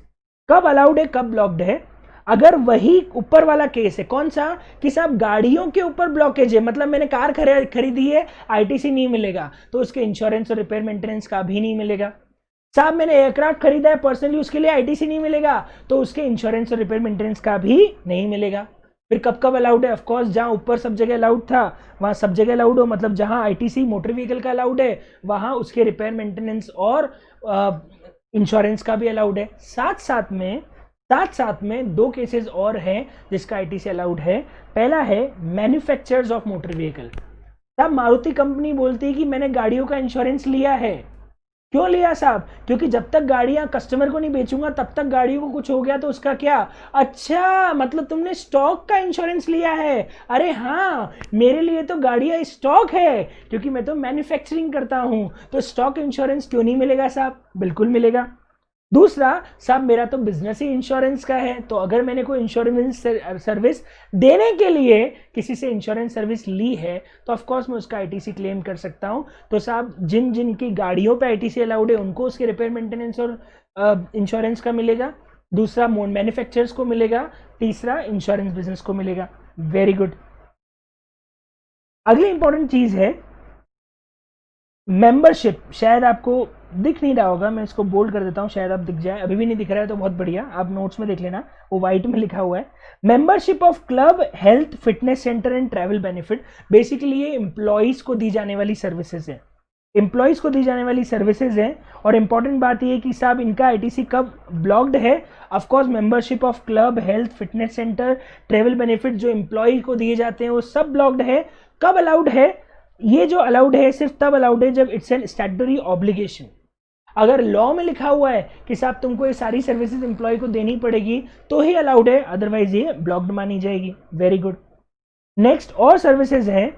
कब अलाउड है, कब ब्लॉक्ड है? अगर वही ऊपर वाला केस है, कौन सा, कि साहब गाड़ियों के ऊपर ब्लॉकेज है, मतलब मैंने कार खरीदी है, आईटीसी नहीं मिलेगा तो उसके इंश्योरेंस और रिपेयर मेंटेनेंस का भी नहीं मिलेगा। साहब मैंने एयरक्राफ्ट खरीदा है पर्सनल यूज के लिए, आईटीसी नहीं मिलेगा तो उसके इंश्योरेंस और रिपेयर मेंटेनेंस का भी नहीं मिलेगा। फिर कब अलाउड है? ऑफकोर्स जहां ऊपर सब जगह अलाउड था वहां सब जगह अलाउड हो, मतलब जहां आईटीसी मोटर व्हीकल का अलाउड है वहां उसके रिपेयर मेंटेनेंस और इंश्योरेंस का भी अलाउड है। साथ में दो केसेस और हैं जिसका आईटीसी अलाउड है। पहला है मैन्युफैक्चरर्स ऑफ मोटर व्हीकल। साहब मारुति कंपनी बोलती है कि मैंने गाड़ियों का इंश्योरेंस लिया है। क्यों लिया साहब? क्योंकि जब तक गाड़ियां कस्टमर को नहीं बेचूंगा तब तक गाड़ियों को कुछ हो गया तो उसका क्या? अच्छा, मतलब तुमने स्टॉक का इंश्योरेंस लिया है। अरे हाँ, मेरे लिए तो गाड़ियां स्टॉक है क्योंकि मैं तो मैन्युफैक्चरिंग करता हूं, तो स्टॉक इंश्योरेंस क्यों नहीं मिलेगा साहब? बिल्कुल मिलेगा। दूसरा, साहब मेरा तो बिजनेस ही इंश्योरेंस का है, तो अगर मैंने कोई इंश्योरेंस सर्विस देने के लिए किसी से इंश्योरेंस सर्विस ली है तो ऑफ कोर्स मैं उसका आईटीसी क्लेम कर सकता हूं। तो साहब जिन की गाड़ियों पे आईटीसी अलाउड है उनको उसके रिपेयर मेंटेनेंस और इंश्योरेंस का मिलेगा, दूसरा मैन्युफैक्चरर्स को मिलेगा, तीसरा इंश्योरेंस बिजनेस को मिलेगा। Very good. अगली इंपॉर्टेंट चीज है मेंबरशिप। शायद आपको दिख नहीं रहा होगा, मैं इसको बोल्ड कर देता हूं, शायद आप दिख जाए। अभी भी नहीं दिख रहा है तो बहुत बढ़िया, आप नोट्स में देख लेना, वो व्हाइट में लिखा हुआ है membership of club, health, fitness centre and travel benefit. Basically ये एम्प्लॉइज को दी जाने वाली सर्विसेज है, एम्प्लॉइज को दी जाने वाली सर्विसेज है। और इंपॉर्टेंट बात यह है कि साहब इनका आईटीसी कब ब्लॉक्ड है? Of course membership of club, health, fitness centre, travel benefit जो एम्प्लॉय को दिए जाते हैं वो सब ब्लॉक्ड है। कब अलाउड है? ये जो अलाउड है सिर्फ तब अलाउड है जब इट्स एन स्टैट्यूटरी ऑब्लिगेशन। अगर लॉ में लिखा हुआ है कि साहब तुमको ये सारी सर्विसेज एम्प्लॉय को देनी पड़ेगी तो ही अलाउड है, अदरवाइज ये ब्लॉक्ड मानी जाएगी। Very good. नेक्स्ट और सर्विसेज हैं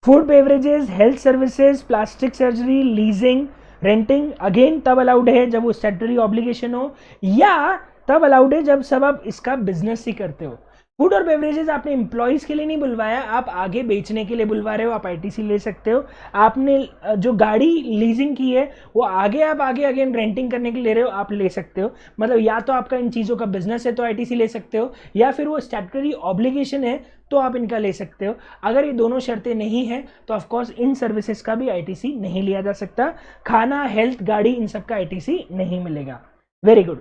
food beverages, health services, plastic surgery, leasing, renting. Again तब अलाउड है जब वो स्टैट्यूटरी ऑब्लिगेशन हो, या तब अलाउड है जब सब आप इसका बिजनेस ही करते हो। फूड और बेवरेजेस आपने एम्प्लॉइज के लिए नहीं बुलवाया, आप आगे बेचने के लिए बुलवा रहे हो, आप आईटीसी ले सकते हो। आपने जो गाड़ी लीजिंग की है वो आगे अगेन रेंटिंग करने के लिए ले रहे हो, आप ले सकते हो। मतलब या तो आपका इन चीज़ों का बिजनेस है तो आईटीसी ले सकते हो, या फिर वो स्टैट्यूटरी ऑब्लिगेशन है तो आप इनका ले सकते हो। अगर ये दोनों शर्तें नहीं है तो ऑफकोर्स इन सर्विसेज का भी आईटीसी नहीं लिया जा सकता। खाना, हेल्थ, गाड़ी, इन सब का आईटीसी नहीं मिलेगा। Very good.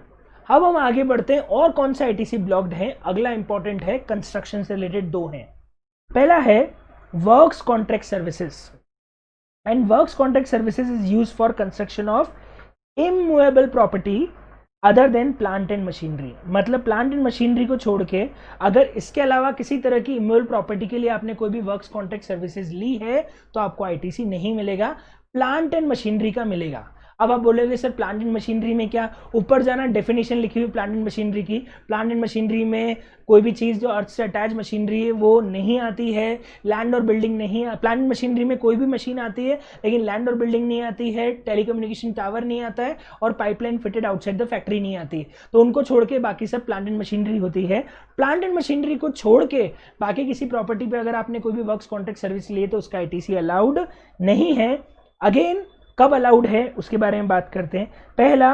अब हम आगे बढ़ते हैं और कौन सा आईटीसी ब्लॉक्ड है। अगला इंपॉर्टेंट है, कंस्ट्रक्शन से रिलेटेड दो हैं। पहला है works contract services, and works contract services is used for construction of immovable property other than plant and machinery. मतलब प्लांट एंड मशीनरी को छोड़ के अगर इसके अलावा किसी तरह की इमूवेबल प्रॉपर्टी के लिए आपने कोई भी वर्क्स कॉन्ट्रैक्ट सर्विसेज ली है तो आपको आईटीसी नहीं मिलेगा, प्लांट एंड मशीनरी का मिलेगा। अब आप बोलोगे सर प्लांट एंड मशीनरी में क्या? ऊपर जाना, डेफिनेशन लिखी हुई प्लांट एंड मशीनरी की। प्लांट एंड मशीनरी में कोई भी चीज़ जो अर्थ से अटैच मशीनरी है वो नहीं आती है, लैंड और बिल्डिंग नहीं। प्लांट एंड मशीनरी में कोई भी मशीन आती है लेकिन लैंड और बिल्डिंग नहीं आती है, टेलीकम्युनिकेशन टावर नहीं आता है और pipeline fitted outside the factory नहीं आती। तो उनको छोड़ के बाकी सब प्लांट एंड मशीनरी होती है। प्लांट एंड मशीनरी को छोड़ के बाकी किसी प्रॉपर्टी पर अगर आपने कोई भी वर्क्स कॉन्ट्रैक्ट सर्विस लिए तो उसका आईटीसी अलाउड नहीं है। अगेन कब अलाउड है उसके बारे में बात करते हैं। पहला,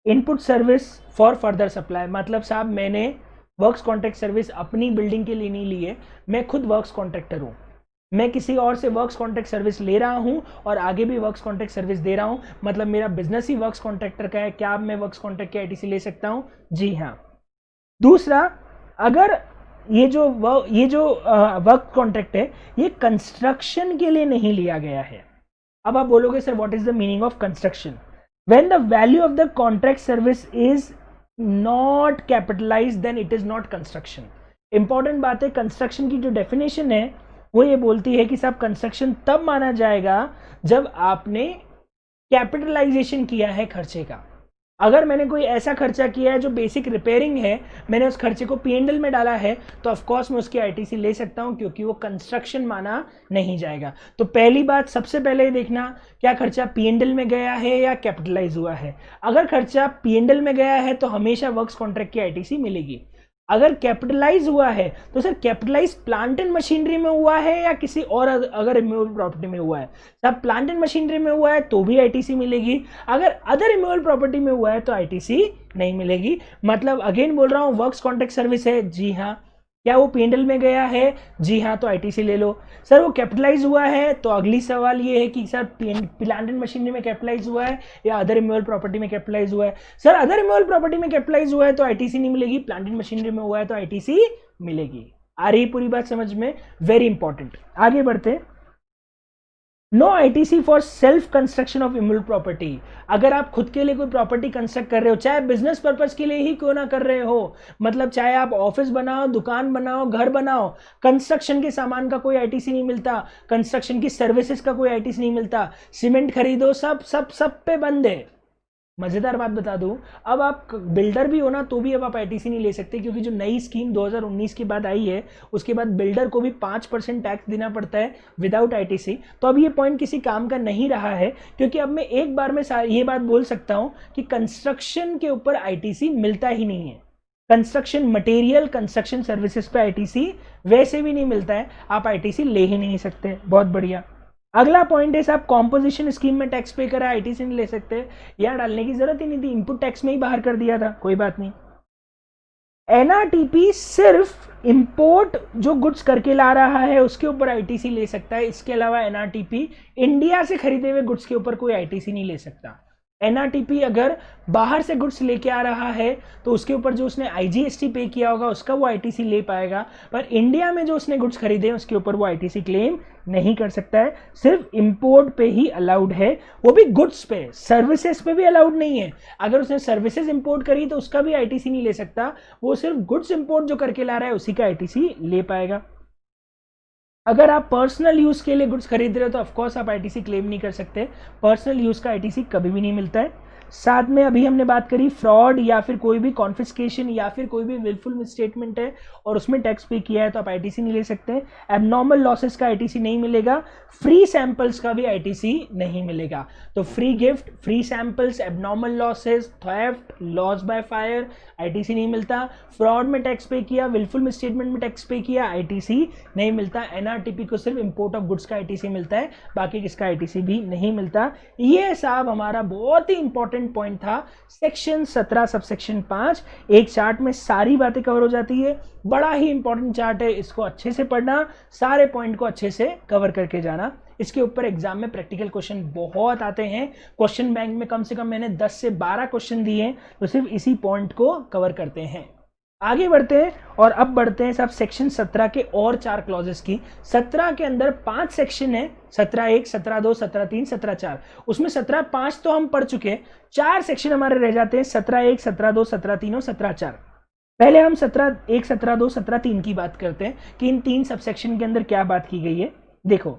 input service for further supply, मतलब साहब मैंने वर्क्स कॉन्ट्रैक्ट सर्विस अपनी बिल्डिंग के लिए नहीं ली है, मैं खुद वर्क्स कॉन्ट्रैक्टर हूँ, मैं किसी और से वर्क्स कॉन्ट्रैक्ट सर्विस ले रहा हूँ और आगे भी वर्क्स कॉन्ट्रैक्ट सर्विस दे रहा हूँ, मतलब मेरा बिजनेस ही वर्क्स कॉन्ट्रैक्टर का है। क्या मैं वर्क्स कॉन्ट्रैक्ट की आईटीसी ले सकता हूँ? जी हाँ। दूसरा, अगर ये जो वर्क कॉन्ट्रैक्ट है ये कंस्ट्रक्शन के लिए नहीं लिया गया है। अब आप बोलोगे sir what is the meaning of construction? When the value of the contract service is not capitalised then it is not construction. Important बात है, कंस्ट्रक्शन की जो डेफिनेशन है वो ये बोलती है कि साहब कंस्ट्रक्शन तब माना जाएगा जब आपने कैपिटलाइजेशन किया है खर्चे का। अगर मैंने कोई ऐसा खर्चा किया है जो बेसिक रिपेयरिंग है, मैंने उस खर्चे को P&L में डाला है, तो ऑफ कोर्स मैं उसकी आईटीसी ले सकता हूं क्योंकि वो कंस्ट्रक्शन माना नहीं जाएगा। तो पहली बात, सबसे पहले देखना क्या खर्चा P&L में गया है या कैपिटलाइज हुआ है। अगर खर्चा P&L में गया है तो हमेशा वर्क्स कॉन्ट्रैक्ट की आईटीसी मिलेगी। अगर कैपिटलाइज हुआ है तो sir capitalise plant and machinery में हुआ है या किसी और अगर इमूवेबल प्रॉपर्टी में हुआ है? सब प्लांट एंड मशीनरी में हुआ है तो भी आईटीसी मिलेगी, अगर अदर इमूवेबल प्रॉपर्टी में हुआ है तो आईटीसी नहीं मिलेगी। मतलब अगेन बोल रहा हूं, वर्क्स कॉन्ट्रैक्ट सर्विस है, जी हाँ। क्या वो P&L में गया है? जी हाँ, तो आईटीसी ले लो। सर वो कैपिटलाइज हुआ है, तो अगली सवाल ये है कि सर प्लांट एंड मशीनरी में कैपिटलाइज हुआ है या अदर इमूवेबल प्रॉपर्टी में कैपिटलाइज हुआ है? सर अदर इमूवेबल प्रॉपर्टी में कैपिटलाइज हुआ है तो आईटीसी नहीं मिलेगी, प्लांट एंड मशीनरी में हुआ है तो आईटीसी मिलेगी। आ रही पूरी बात समझ में? Very important. आगे बढ़ते। No ITC for self construction of immovable property. अगर आप खुद के लिए कोई प्रॉपर्टी कंस्ट्रक्ट कर रहे हो, चाहे बिजनेस पर्पज के लिए ही क्यों ना कर रहे हो, मतलब चाहे आप ऑफिस बनाओ, दुकान बनाओ, घर बनाओ, कंस्ट्रक्शन के सामान का कोई आईटीसी नहीं मिलता, कंस्ट्रक्शन की सर्विसेज का कोई आईटीसी नहीं मिलता, सीमेंट खरीदो, सब पे बंद है। मजेदार बात बता दूं, अब आप बिल्डर भी हो ना तो भी अब आप आईटीसी नहीं ले सकते, क्योंकि जो नई स्कीम 2019 के बाद आई है उसके बाद बिल्डर को भी 5% टैक्स देना पड़ता है विदाउट आईटीसी। तो अब ये पॉइंट किसी काम का नहीं रहा है, क्योंकि अब मैं एक बार में ये बात बोल सकता हूं कि कंस्ट्रक्शन के ऊपर आईटीसी मिलता ही नहीं है। कंस्ट्रक्शन मटेरियल, कंस्ट्रक्शन सर्विसेज पे आईटीसी वैसे भी नहीं मिलता है, आप आईटीसी ले ही नहीं सकते। बहुत बढ़िया। अगला पॉइंट है साहब, कॉम्पोजिशन स्कीम में टैक्स पे करा, आईटीसी नहीं ले सकते। यहाँ डालने की जरूरत ही नहीं थी, इनपुट टैक्स में ही बाहर कर दिया था, कोई बात नहीं। एनआरटीपी सिर्फ इंपोर्ट जो गुड्स करके ला रहा है उसके ऊपर आईटीसी ले सकता है, इसके अलावा एनआरटीपी इंडिया से खरीदे हुए गुड्स के ऊपर कोई आईटीसी नहीं ले सकता। एनआरटीपी अगर बाहर से गुड्स लेके आ रहा है तो उसके ऊपर जो उसने आईजीएसटी पे किया होगा उसका वो आईटीसी ले पाएगा, पर इंडिया में जो उसने गुड्स खरीदे हैं उसके ऊपर वो आईटीसी क्लेम नहीं कर सकता है। सिर्फ इंपोर्ट पे ही अलाउड है, वो भी गुड्स पे, सर्विसेज पे भी अलाउड नहीं है। अगर उसने सर्विसेज इंपोर्ट करी तो उसका भी आईटीसी नहीं ले सकता, वो सिर्फ गुड्स इंपोर्ट जो करके ला रहा है उसी का आईटीसी ले पाएगा। अगर आप पर्सनल यूज के लिए गुड्स खरीद रहे हो तो ऑफकोर्स आप आईटीसी क्लेम नहीं कर सकते, पर्सनल यूज का आईटीसी कभी भी नहीं मिलता है। साथ में अभी हमने बात करी फ्रॉड या फिर कोई भी कॉन्फिस्केशन या फिर कोई भी विलफुल मिसस्टेटमेंट है और उसमें टैक्स पे किया है तो आप आईटीसी नहीं ले सकते। एबनॉर्मल लॉसेस का आईटीसी नहीं मिलेगा, फ्री सैंपल्स का भी आईटीसी नहीं मिलेगा। तो free gift, free samples, abnormal losses, theft, loss by fire, ITC नहीं मिलता। फ्रॉड में टैक्स पे किया, विलफुल मिसस्टेटमेंट में टैक्स पे किया, आईटीसी नहीं मिलता। एनआरटीपी को सिर्फ इंपोर्ट ऑफ गुड्स का आईटीसी मिलता है, बाकी किसका आईटीसी भी नहीं मिलता। ये साहब हमारा बहुत ही इंपॉर्टेंट पॉइंट था सेक्शन 17 सबसेक्शन 5। एक चार्ट में सारी बातें कवर हो जाती है, बड़ा ही इंपॉर्टेंट चार्ट है, इसको अच्छे से पढ़ना, सारे पॉइंट को अच्छे से कवर करके जाना। इसके ऊपर एग्जाम में प्रैक्टिकल क्वेश्चन बहुत आते हैं, क्वेश्चन बैंक में कम से कम मैंने 10 से 12 क्वेश्चन दिए हैं, तो सिर्फ इसी पॉइंट को कवर करते हैं। आगे बढ़ते हैं और अब बढ़ते हैं साहब सेक्शन 17 के और 4 क्लॉजेस की। 17 के अंदर 5 सेक्शन है, 17(1), 17(2), 17(3), 17(4। उसमें 17(5) तो हम पढ़ चुके हैं, 4 सेक्शन हमारे रह जाते हैं, 17(1), 17(2), 17(3) और 17(4). पहले हम 17(1), 17(2), 17(3) की बात करते हैं कि इन 3 सबसेक्शन के अंदर क्या बात की गई है। देखो,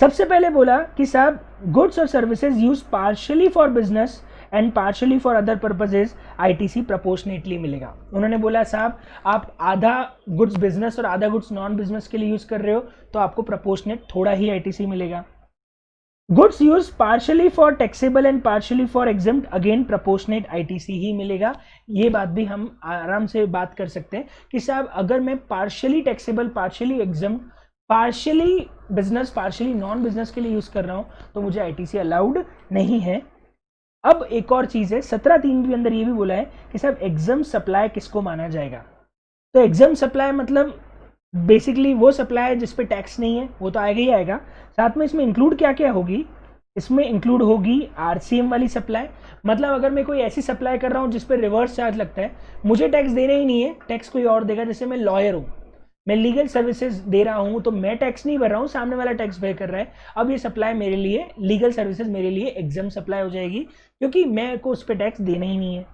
सबसे पहले बोला कि साहब गुड्स और services use partially for business and partially for other purposes ITC proportionately मिलेगा। उन्होंने बोला साहब आप आधा गुड्स बिजनेस और आधा गुड्स नॉन बिजनेस के लिए यूज कर रहे हो तो आपको प्रोपोर्शनेट थोड़ा ही आईटीसी मिलेगा। Goods use partially for taxable and partially for exempt, again proportionate ITC ही मिलेगा। ये बात भी हम आराम से बात कर सकते हैं कि साहब अगर मैं partially taxable, partially exempt, partially business, partially non business के लिए यूज कर रहा हूं तो मुझे आईटीसी अलाउड नहीं है। अब एक और चीज है, 17(3) के अंदर ये भी बोला है कि साहब एग्जाम सप्लाई किसको माना जाएगा। तो एग्जाम सप्लाई मतलब बेसिकली वो सप्लाई है जिस पे टैक्स नहीं है, वो तो आएगा ही आएगा। साथ में इसमें इंक्लूड क्या क्या होगी, इसमें इंक्लूड होगी आरसीएम वाली सप्लाई। मतलब अगर मैं कोई ऐसी सप्लाई कर रहा हूँ जिस पे रिवर्स चार्ज लगता है, मुझे टैक्स देना ही नहीं है, टैक्स कोई और देगा। जैसे मैं लॉयर हूँ, मैं लीगल सर्विसेज दे रहा हूँ, तो मैं टैक्स नहीं भर रहा हूँ, सामने वाला टैक्स पे कर रहा है। अब ये सप्लाई मेरे लिए, लीगल सर्विसेज मेरे लिए एग्जाम सप्लाई हो जाएगी, क्योंकि मैं को उस पर टैक्स देना ही नहीं है।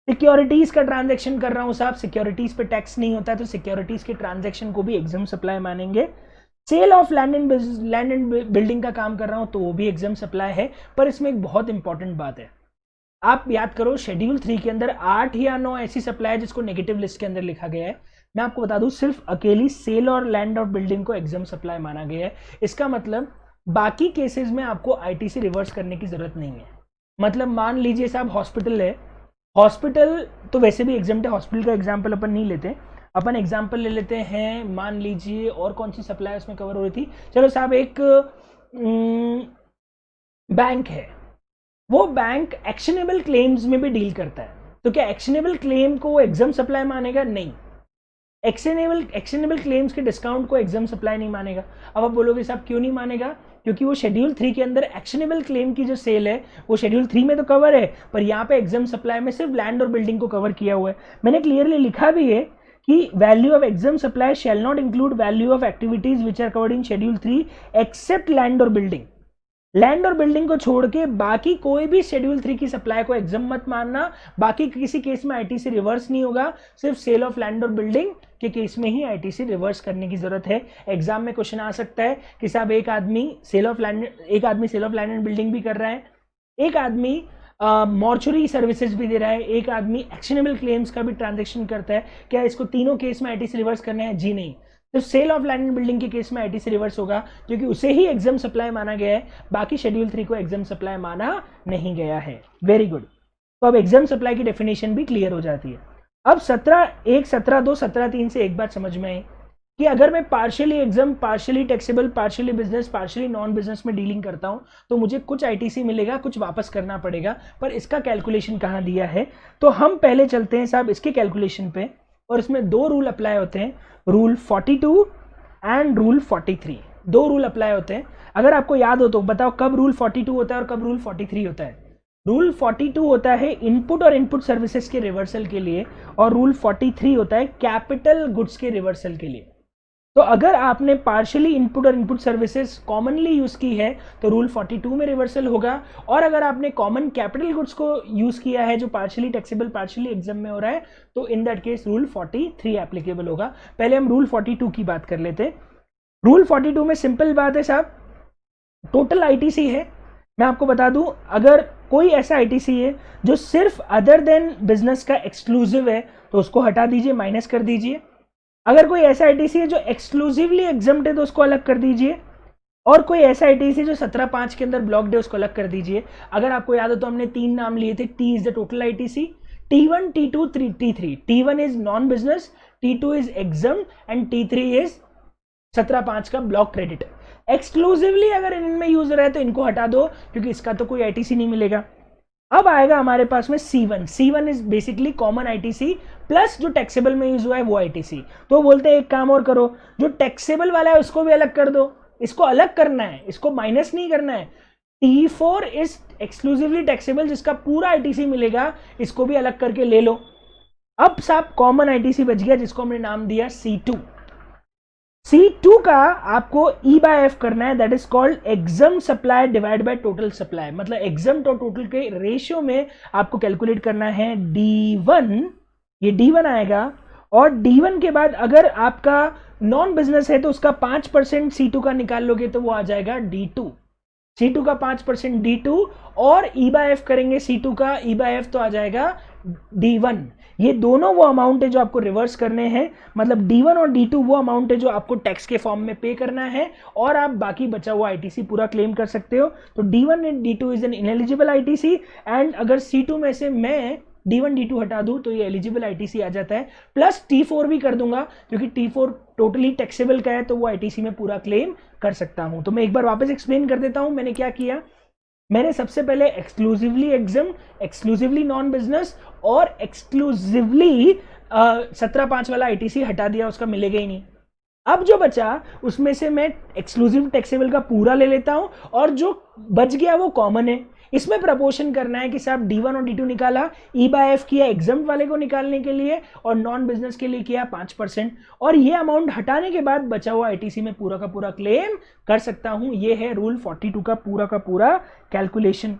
सिक्योरिटीज का ट्रांजैक्शन कर रहा हूं साहब, सिक्योरिटीज पे टैक्स नहीं होता है, तो सिक्योरिटीज के ट्रांजैक्शन को भी एग्जाम सप्लाई मानेंगे। Sale of land and building का काम कर रहा हूं तो वो भी एग्जाम सप्लाई है। पर इसमें एक बहुत इंपॉर्टेंट बात है, आप याद करो शेड्यूल 3 के अंदर 8 या 9 ऐसी सप्लाई है जिसको नेगेटिव लिस्ट के अंदर लिखा गया है। मैं आपको बता दूं सिर्फ अकेली सेल और लैंड और बिल्डिंग को एग्जाम सप्लाई माना गया है। इसका मतलब बाकी केसेस में आपको आईटीसी रिवर्स करने की जरूरत नहीं है। मतलब मान लीजिए साहब हॉस्पिटल है, हॉस्पिटल तो वैसे भी एग्जाम है, हॉस्पिटल का एग्जाम्पल अपन नहीं लेते, अपन एग्जाम्पल ले लेते हैं। मान लीजिए और कौन सी सप्लाई उसमें कवर हो रही थी, चलो साहब एक बैंक है, वो बैंक एक्शनेबल क्लेम्स में भी डील करता है, तो क्या एक्शनेबल क्लेम को वो एग्जाम सप्लाई मानेगा? नहीं, एक्शनेबल क्लेम्स के डिस्काउंट को एग्जाम सप्लाई नहीं मानेगा। अब आप बोलोगे साहब क्यों नहीं मानेगा? क्योंकि वो शेड्यूल 3 के अंदर एक्शनेबल क्लेम की जो सेल है वो शेड्यूल 3 में तो कवर है, पर यहाँ पे एग्जाम सप्लाई में सिर्फ लैंड और बिल्डिंग को कवर किया हुआ है। मैंने क्लियरली लिखा भी है कि value of exempt supply shall not include value of activities which are covered in schedule 3 except land और बिल्डिंग। लैंड और बिल्डिंग को छोड़ के बाकी कोई भी शेड्यूल 3 की सप्लाई को एग्जाम मत मानना। बाकी किसी केस में आईटीसी रिवर्स नहीं होगा, सिर्फ सेल ऑफ लैंड और बिल्डिंग के केस में ही आईटीसी रिवर्स करने की जरूरत है। एग्जाम में क्वेश्चन आ सकता है कि साहब एक आदमी sale of land and building भी कर रहा है, एक आदमी मॉर्चुरी सर्विसेज भी दे रहा है, एक आदमी एक्शनेबल क्लेम्स का भी ट्रांजेक्शन करता है, क्या इसको तीनों केस में आईटीसी रिवर्स करना है? जी नहीं, तो sale of land and building के केस में आईटीसी रिवर्स होगा क्योंकि उसे ही एग्जाम सप्लाई माना गया है, बाकी शेड्यूल 3 को एग्जाम सप्लाई माना नहीं गया है। वेरी गुड, तो अब एग्जाम सप्लाई की डेफिनेशन भी क्लियर हो जाती है। अब 17(1), 17(2), 17(3) से एक बात समझ में आई कि अगर मैं partially exam, partially taxable, partially business, partially non business में डीलिंग करता हूं तो मुझे कुछ आईटीसी मिलेगा, कुछ वापस करना पड़ेगा। पर इसका कैलकुलेशन कहां दिया है, तो हम पहले चलते हैं साहब इसके कैलकुलेशन पे, और इसमें दो रूल अप्लाई होते हैं, रूल 42 एंड रूल 43। दो रूल अप्लाई होते हैं, अगर आपको याद हो तो बताओ कब रूल 42 होता है और कब रूल 43 होता है। रूल 42 होता है इनपुट और इनपुट सर्विसेज के रिवर्सल के लिए, और रूल 43 होता है कैपिटल गुड्स के रिवर्सल के लिए। तो अगर आपने पार्शियली इनपुट और इनपुट सर्विसेज कॉमनली यूज की है तो रूल 42 में रिवर्सल होगा, और अगर आपने कॉमन कैपिटल गुड्स को यूज किया है जो पार्शियली टैक्सेबल, पार्शियली एग्जाम में हो रहा है, तो in that case rule 43 applicable होगा। पहले हम रूल 42 की बात कर लेते हैं। रूल 42 में सिंपल बात है साहब, टोटल आईटीसी है। मैं आपको बता दूं, अगर कोई ऐसा आईटीसी है जो सिर्फ अदर देन बिजनेस का एक्सक्लूसिव है तो उसको हटा दीजिए, माइनस कर दीजिए। अगर कोई ऐसा आईटीसी है जो एक्सक्लूसिवली एग्जम्प्ट है तो उसको अलग कर दीजिए, और कोई ऐसा आईटीसी जो 17(5) के अंदर ब्लॉक्ड है उसको अलग कर दीजिए। अगर आपको याद हो तो हमने 3 नाम लिए थे, T is the total ITC, T1, T2, T3। T1 is non business, T2 is exempt and T3 is 17(5) का ब्लॉक क्रेडिट। एक्सक्लूसिवली अगर इनमें यूज रहा है तो इनको हटा दो क्योंकि इसका तो कोई आईटीसी नहीं मिलेगा। अब आएगा हमारे पास में C1। C1 is basically common ITC plus जो टैक्सेबल में यूज हुआ है वो आईटीसी। तो बोलते हैं एक काम और करो, जो टैक्सेबल वाला है उसको भी अलग कर दो। इसको अलग करना है, इसको माइनस नहीं करना है। T4 इज एक्सक्लूसिवली टैक्सेबल जिसका पूरा आईटीसी मिलेगा, इसको भी अलग करके ले लो। अब साहब कॉमन आईटीसी बच गया जिसको हमने नाम दिया C2। C2 का आपको E/F करना है, that is called exempt supply divide by total supply. मतलब एग्जाम और टोटल के रेशियो में आपको कैलकुलेट करना है D1, ये D1 आएगा, और D1 के बाद अगर आपका नॉन बिजनेस है तो उसका 5% C2 का निकाल लोगे तो वो आ जाएगा D2। C2 का 5% D2, और E/F करेंगे C2 का E/F तो आ जाएगा D1। ये दोनों वो अमाउंट है जो आपको रिवर्स करने हैं, मतलब D1 और D2 वो अमाउंट है जो आपको टैक्स के फॉर्म में पे करना है, और आप बाकी बचा हुआ आईटीसी पूरा क्लेम कर सकते हो। तो D1 and D2 is an ineligible ITC, and अगर C2 में से मैं D1 D2 हटा दूं तो ये एलिजिबल आईटीसी आ जाता है, प्लस T4 भी कर दूंगा क्योंकि T4 टोटली टैक्सेबल का है तो वो आईटीसी में पूरा क्लेम कर सकता हूं। तो मैं एक बार वापस एक्सप्लेन कर देता हूं मैंने क्या किया। मैंने सबसे पहले exclusively exam, exclusively non business और एक्सक्लूसिवली 17(5) वाला आईटीसी हटा दिया, उसका मिलेगा ही नहीं। अब जो बचा उसमें से मैं एक्सक्लूसिव टैक्सेबल का पूरा ले लेता हूं और जो बच गया वो कॉमन है। इसमें प्रपोर्शन करना है कि साहब D1 और D2 निकाला, E/F किया एग्जाम वाले को निकालने के लिए और नॉन बिजनेस के लिए किया 5%, और ये अमाउंट हटाने के बाद बचा हुआ आईटीसी में पूरा का पूरा क्लेम कर सकता हूं। ये है रूल 42 का पूरा कैलकुलेशन।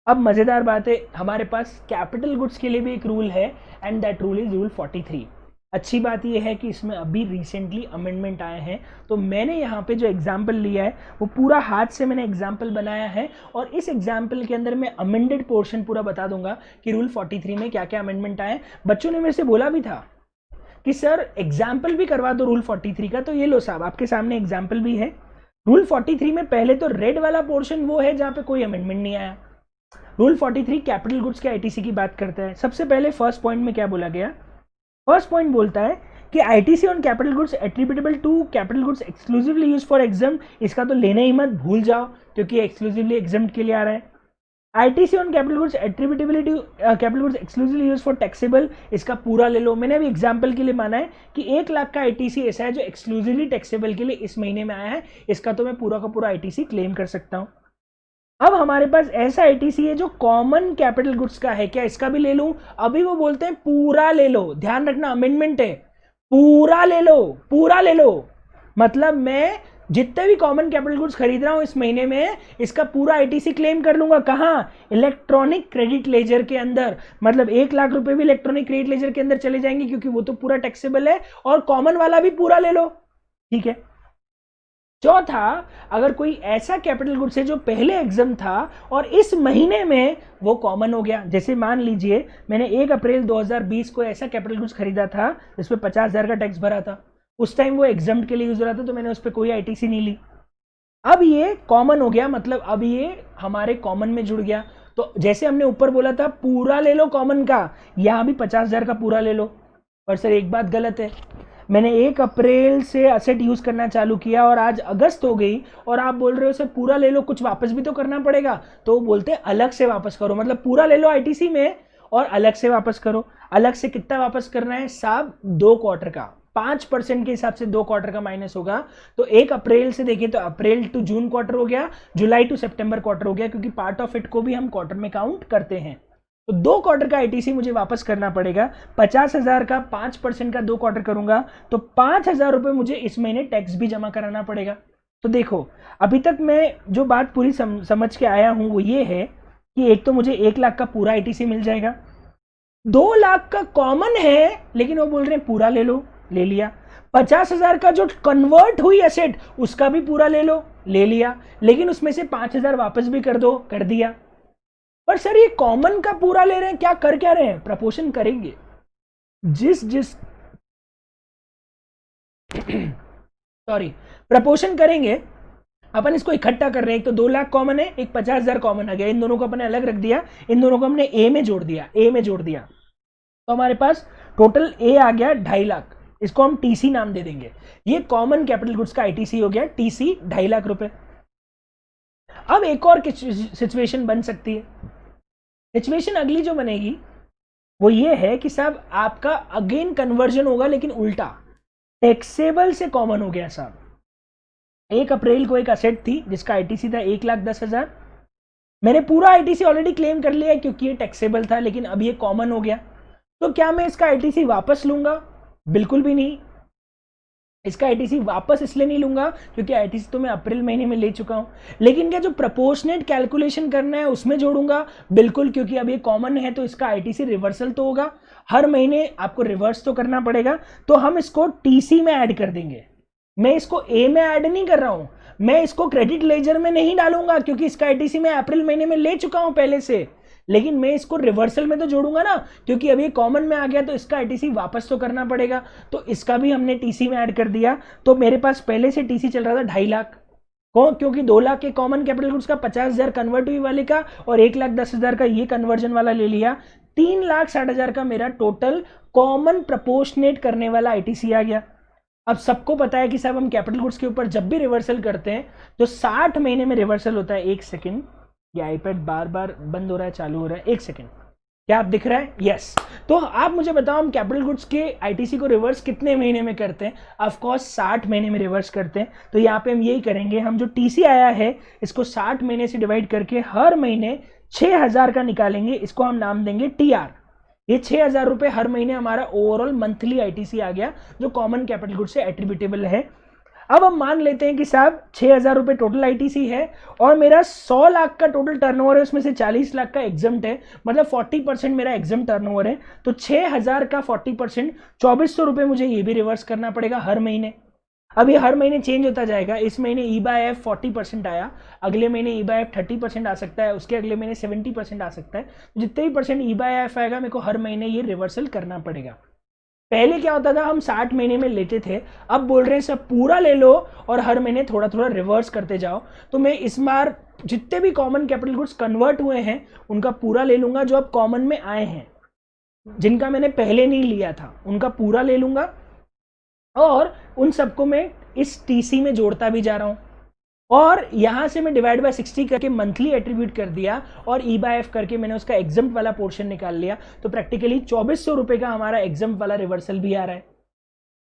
अब मजेदार बात है, हमारे पास कैपिटल गुड्स के लिए भी एक रूल है and that rule is rule 43। अच्छी बात यह है कि इसमें अभी रिसेंटली अमेंडमेंट आए हैं, तो मैंने यहाँ पे जो एग्जाम्पल लिया है वो पूरा हाथ से मैंने एग्जाम्पल बनाया है और इस एग्जाम्पल के अंदर मैं अमेंडेड पोर्शन पूरा बता दूंगा कि रूल 43 में क्या क्या अमेंडमेंट आए। बच्चों ने मेरे से बोला भी था कि सर एग्जाम्पल भी करवा दो रूल 43 का, तो ये लो साहब आपके सामने एग्जाम्पल भी है। रूल 43 में पहले तो रेड वाला पोर्शन वो है जहाँ पे कोई अमेंडमेंट नहीं आया। रूल 43 कैपिटल गुड्स के आईटीसी की बात करता है। सबसे पहले फर्स्ट पॉइंट में क्या बोला गया, फर्स्ट पॉइंट बोलता है कि ITC on capital goods attributable to capital goods exclusively use for exempt, इसका तो लेना ही मत, भूल जाओ क्योंकि एक्सक्लूसिवली एग्जाम के लिए आ रहा है। ITC on capital goods attributability capital goods exclusively use for taxable, इसका पूरा ले लो। मैंने अभी एग्जांपल के लिए माना है कि 1 लाख का आईटीसी ऐसा है जो एक्सक्लूसिवली टैक्सेबल के लिए इस महीने में आया है, इसका तो मैं पूरा का पूरा आईटीसी क्लेम कर सकता हूं। अब हमारे पास ऐसा आईटीसी है जो कॉमन कैपिटल गुड्स का है, क्या इसका भी ले लूं? अभी वो बोलते हैं पूरा ले लो, ध्यान रखना अमेंडमेंट है, पूरा ले लो, पूरा ले लो। मतलब मैं जितने भी कॉमन कैपिटल गुड्स खरीद रहा हूं इस महीने में, इसका पूरा आईटीसी क्लेम कर लूंगा। कहां? इलेक्ट्रॉनिक क्रेडिट लेजर के अंदर। मतलब 1 लाख रुपए भी इलेक्ट्रॉनिक क्रेडिट लेजर के अंदर चले जाएंगे क्योंकि वो तो पूरा टैक्सेबल है, और कॉमन वाला भी पूरा ले लो, ठीक है। चौथा, अगर कोई ऐसा कैपिटल गुड्स है जो पहले एग्जाम था और इस महीने में वो कॉमन हो गया, जैसे मान लीजिए मैंने 1 अप्रैल 2020 को ऐसा कैपिटल गुड्स खरीदा था जिसपे 50,000 का टैक्स भरा था, उस टाइम वो एग्जाम के लिए यूज हो रहा था तो मैंने उस पर कोई आईटीसी नहीं ली। अब ये कॉमन हो गया, मतलब अब ये हमारे कॉमन में जुड़ गया। तो जैसे हमने ऊपर बोला था पूरा ले लो कॉमन का, यहां भी 50,000 का पूरा ले लो। और सर एक बात गलत है, मैंने 1 अप्रैल से असेट यूज करना चालू किया और आज अगस्त हो गई और आप बोल रहे हो सर पूरा ले लो, कुछ वापस भी तो करना पड़ेगा। तो बोलते हैं अलग से वापस करो, मतलब पूरा ले लो आईटीसी में और अलग से वापस करो। अलग से कितना वापस करना है साहब? 2 क्वार्टर का, 5% के हिसाब से 2 क्वार्टर का माइनस होगा। तो 1 अप्रैल से देखें तो अप्रैल टू जून क्वार्टर हो गया, जुलाई टू सितंबर क्वार्टर हो गया, क्योंकि पार्ट ऑफ इट को भी हम क्वार्टर में काउंट करते हैं। तो 2 क्वार्टर का आईटीसी मुझे वापस करना पड़ेगा। 50,000 का 5% का 2 क्वार्टर करूंगा तो 5,000 रुपए मुझे इस महीने टैक्स भी जमा कराना पड़ेगा। तो देखो अभी तक मैं जो बात पूरी समझ के आया हूं वो ये है कि एक तो मुझे 1 लाख का पूरा आईटीसी मिल जाएगा, 2 लाख का कॉमन है लेकिन वो बोल रहे हैं पूरा ले लो, ले लिया। 50,000 का जो कन्वर्ट हुई एसेट उसका भी पूरा ले लो, ले लिया, लेकिन उसमें से 5,000 वापस भी कर दो, कर दिया। पर सर ये कॉमन का पूरा ले रहे हैं, क्या कर क्या रहे हैं? प्रपोर्शन करेंगे, जिस सॉरी प्रपोर्शन करेंगे। अपन इसको इकट्ठा कर रहे हैं, एक तो 2 लाख कॉमन है, एक 50,000 कॉमन आ गया, इन दोनों को अपने अलग रख दिया, इन दोनों को हमने ए में जोड़ दिया, ए में जोड़ दिया, तो हमारे पास टोटल ए आ गया 2.5 लाख। इसको हम टीसी नाम दे देंगे। ये कॉमन कैपिटल गुड्स का आईटीसी हो गया, टीसी 2.5 लाख रुपए। अब एक और सिचुएशन बन सकती है। सिचुएशन अगली जो बनेगी वो ये है कि साहब आपका अगेन कन्वर्जन होगा लेकिन उल्टा, टैक्सेबल से कॉमन हो गया साहब। 1 अप्रैल को एक असेट थी जिसका आईटीसी था 1,10,000, मैंने पूरा आईटीसी ऑलरेडी क्लेम कर लिया क्योंकि ये टैक्सेबल था, लेकिन अब ये कॉमन हो गया। तो क्या मैं इसका आईटीसी वापस लूंगा? बिल्कुल भी नहीं। इसका आईटीसी वापस इसलिए नहीं लूंगा क्योंकि आईटीसी तो मैं अप्रैल महीने में ले चुका हूं। लेकिन क्या जो प्रोपोर्शनेट कैलकुलेशन करना है उसमें जोड़ूंगा? बिल्कुल, क्योंकि अब ये कॉमन है तो इसका आईटीसी रिवर्सल तो होगा, हर महीने आपको रिवर्स तो करना पड़ेगा। तो हम इसको टीसी में ऐड कर देंगे। मैं इसको ए में ऐड नहीं कर रहा हूं, मैं इसको क्रेडिट लेजर में नहीं डालूंगा क्योंकि इसका आईटीसी मैं अप्रैल महीने में ले चुका हूं पहले से, लेकिन मैं इसको रिवर्सल में तो जोड़ूंगा ना, क्योंकि अब ये कॉमन में आ गया तो इसका आईटीसी वापस तो करना पड़ेगा। तो इसका भी हमने टीसी में ऐड कर दिया। तो मेरे पास पहले से टीसी चल रहा था 2.5 लाख, क्योंकि 2 लाख के कॉमन कैपिटल गुड्स का 50,000 कन्वर्ट हुई वाले का और 1,10,000 का ये कन्वर्जन वाला ले लिया। 3,60,000 का मेरा टोटल कॉमन प्रपोर्शनेट करने वाला आईटीसी आ गया। अब सबको पता है कि साहब हम कैपिटल गुड्स के ऊपर जब भी रिवर्सल करते हैं तो 60 महीने में रिवर्सल होता है। 1 सेकेंड, ये आईपैड बार बार बंद हो रहा है, चालू हो रहा है, एक सेकेंड, क्या आप दिख रहा है? यस। तो आप मुझे बताओ हम कैपिटल गुड्स के आईटीसी को रिवर्स कितने महीने में करते हैं? ऑफ कोर्स 60 महीने में रिवर्स करते हैं। तो यहाँ पे हम यही करेंगे, हम जो टीसी आया है इसको 60 महीने से डिवाइड करके हर महीने 6000 का निकालेंगे, इसको हम नाम देंगे टीआर। ये 6000 रुपये हर महीने हमारा ओवरऑल मंथली आईटीसी आ गया जो कॉमन कैपिटल गुड्स से एट्रीब्यूटेबल है। अब हम मान लेते हैं कि साहब 6000 रुपये टोटल आईटीसी है और मेरा 100 लाख का टोटल टर्नओवर है, उसमें से 40 लाख का एग्जम्प्ट है, मतलब 40% मेरा एग्जम्प्ट टर्नओवर है। तो 6000 का 40% 2400 रुपये मुझे ये भी रिवर्स करना पड़ेगा हर महीने। अब ये हर महीने चेंज होता जाएगा, इस महीने ई/एफ 40% आया, अगले महीने ई/एफ 30% आ सकता है, उसके अगले महीने 70% आ सकता है। जितने भी परसेंट ई/एफ आएगा मेरे को हर महीने ये रिवर्सल करना पड़ेगा। पहले क्या होता था, हम 60 महीने में लेते थे, अब बोल रहे हैं सब पूरा ले लो और हर महीने थोड़ा थोड़ा रिवर्स करते जाओ। तो मैं इस बार जितने भी कॉमन कैपिटल गुड्स कन्वर्ट हुए हैं उनका पूरा ले लूंगा, जो अब कॉमन में आए हैं, जिनका मैंने पहले नहीं लिया था उनका पूरा ले लूंगा और उन सबको मैं इस टीसी में जोड़ता भी जा रहा हूं। और यहां से मैं डिवाइड बाय 60 करके मंथली एट्रीब्यूट कर दिया और ई/एफ करके मैंने उसका एग्जम्प्ट वाला पोर्शन निकाल लिया। तो प्रैक्टिकली 2400 रुपए का हमारा एग्जम्प्ट वाला रिवर्सल भी आ रहा है।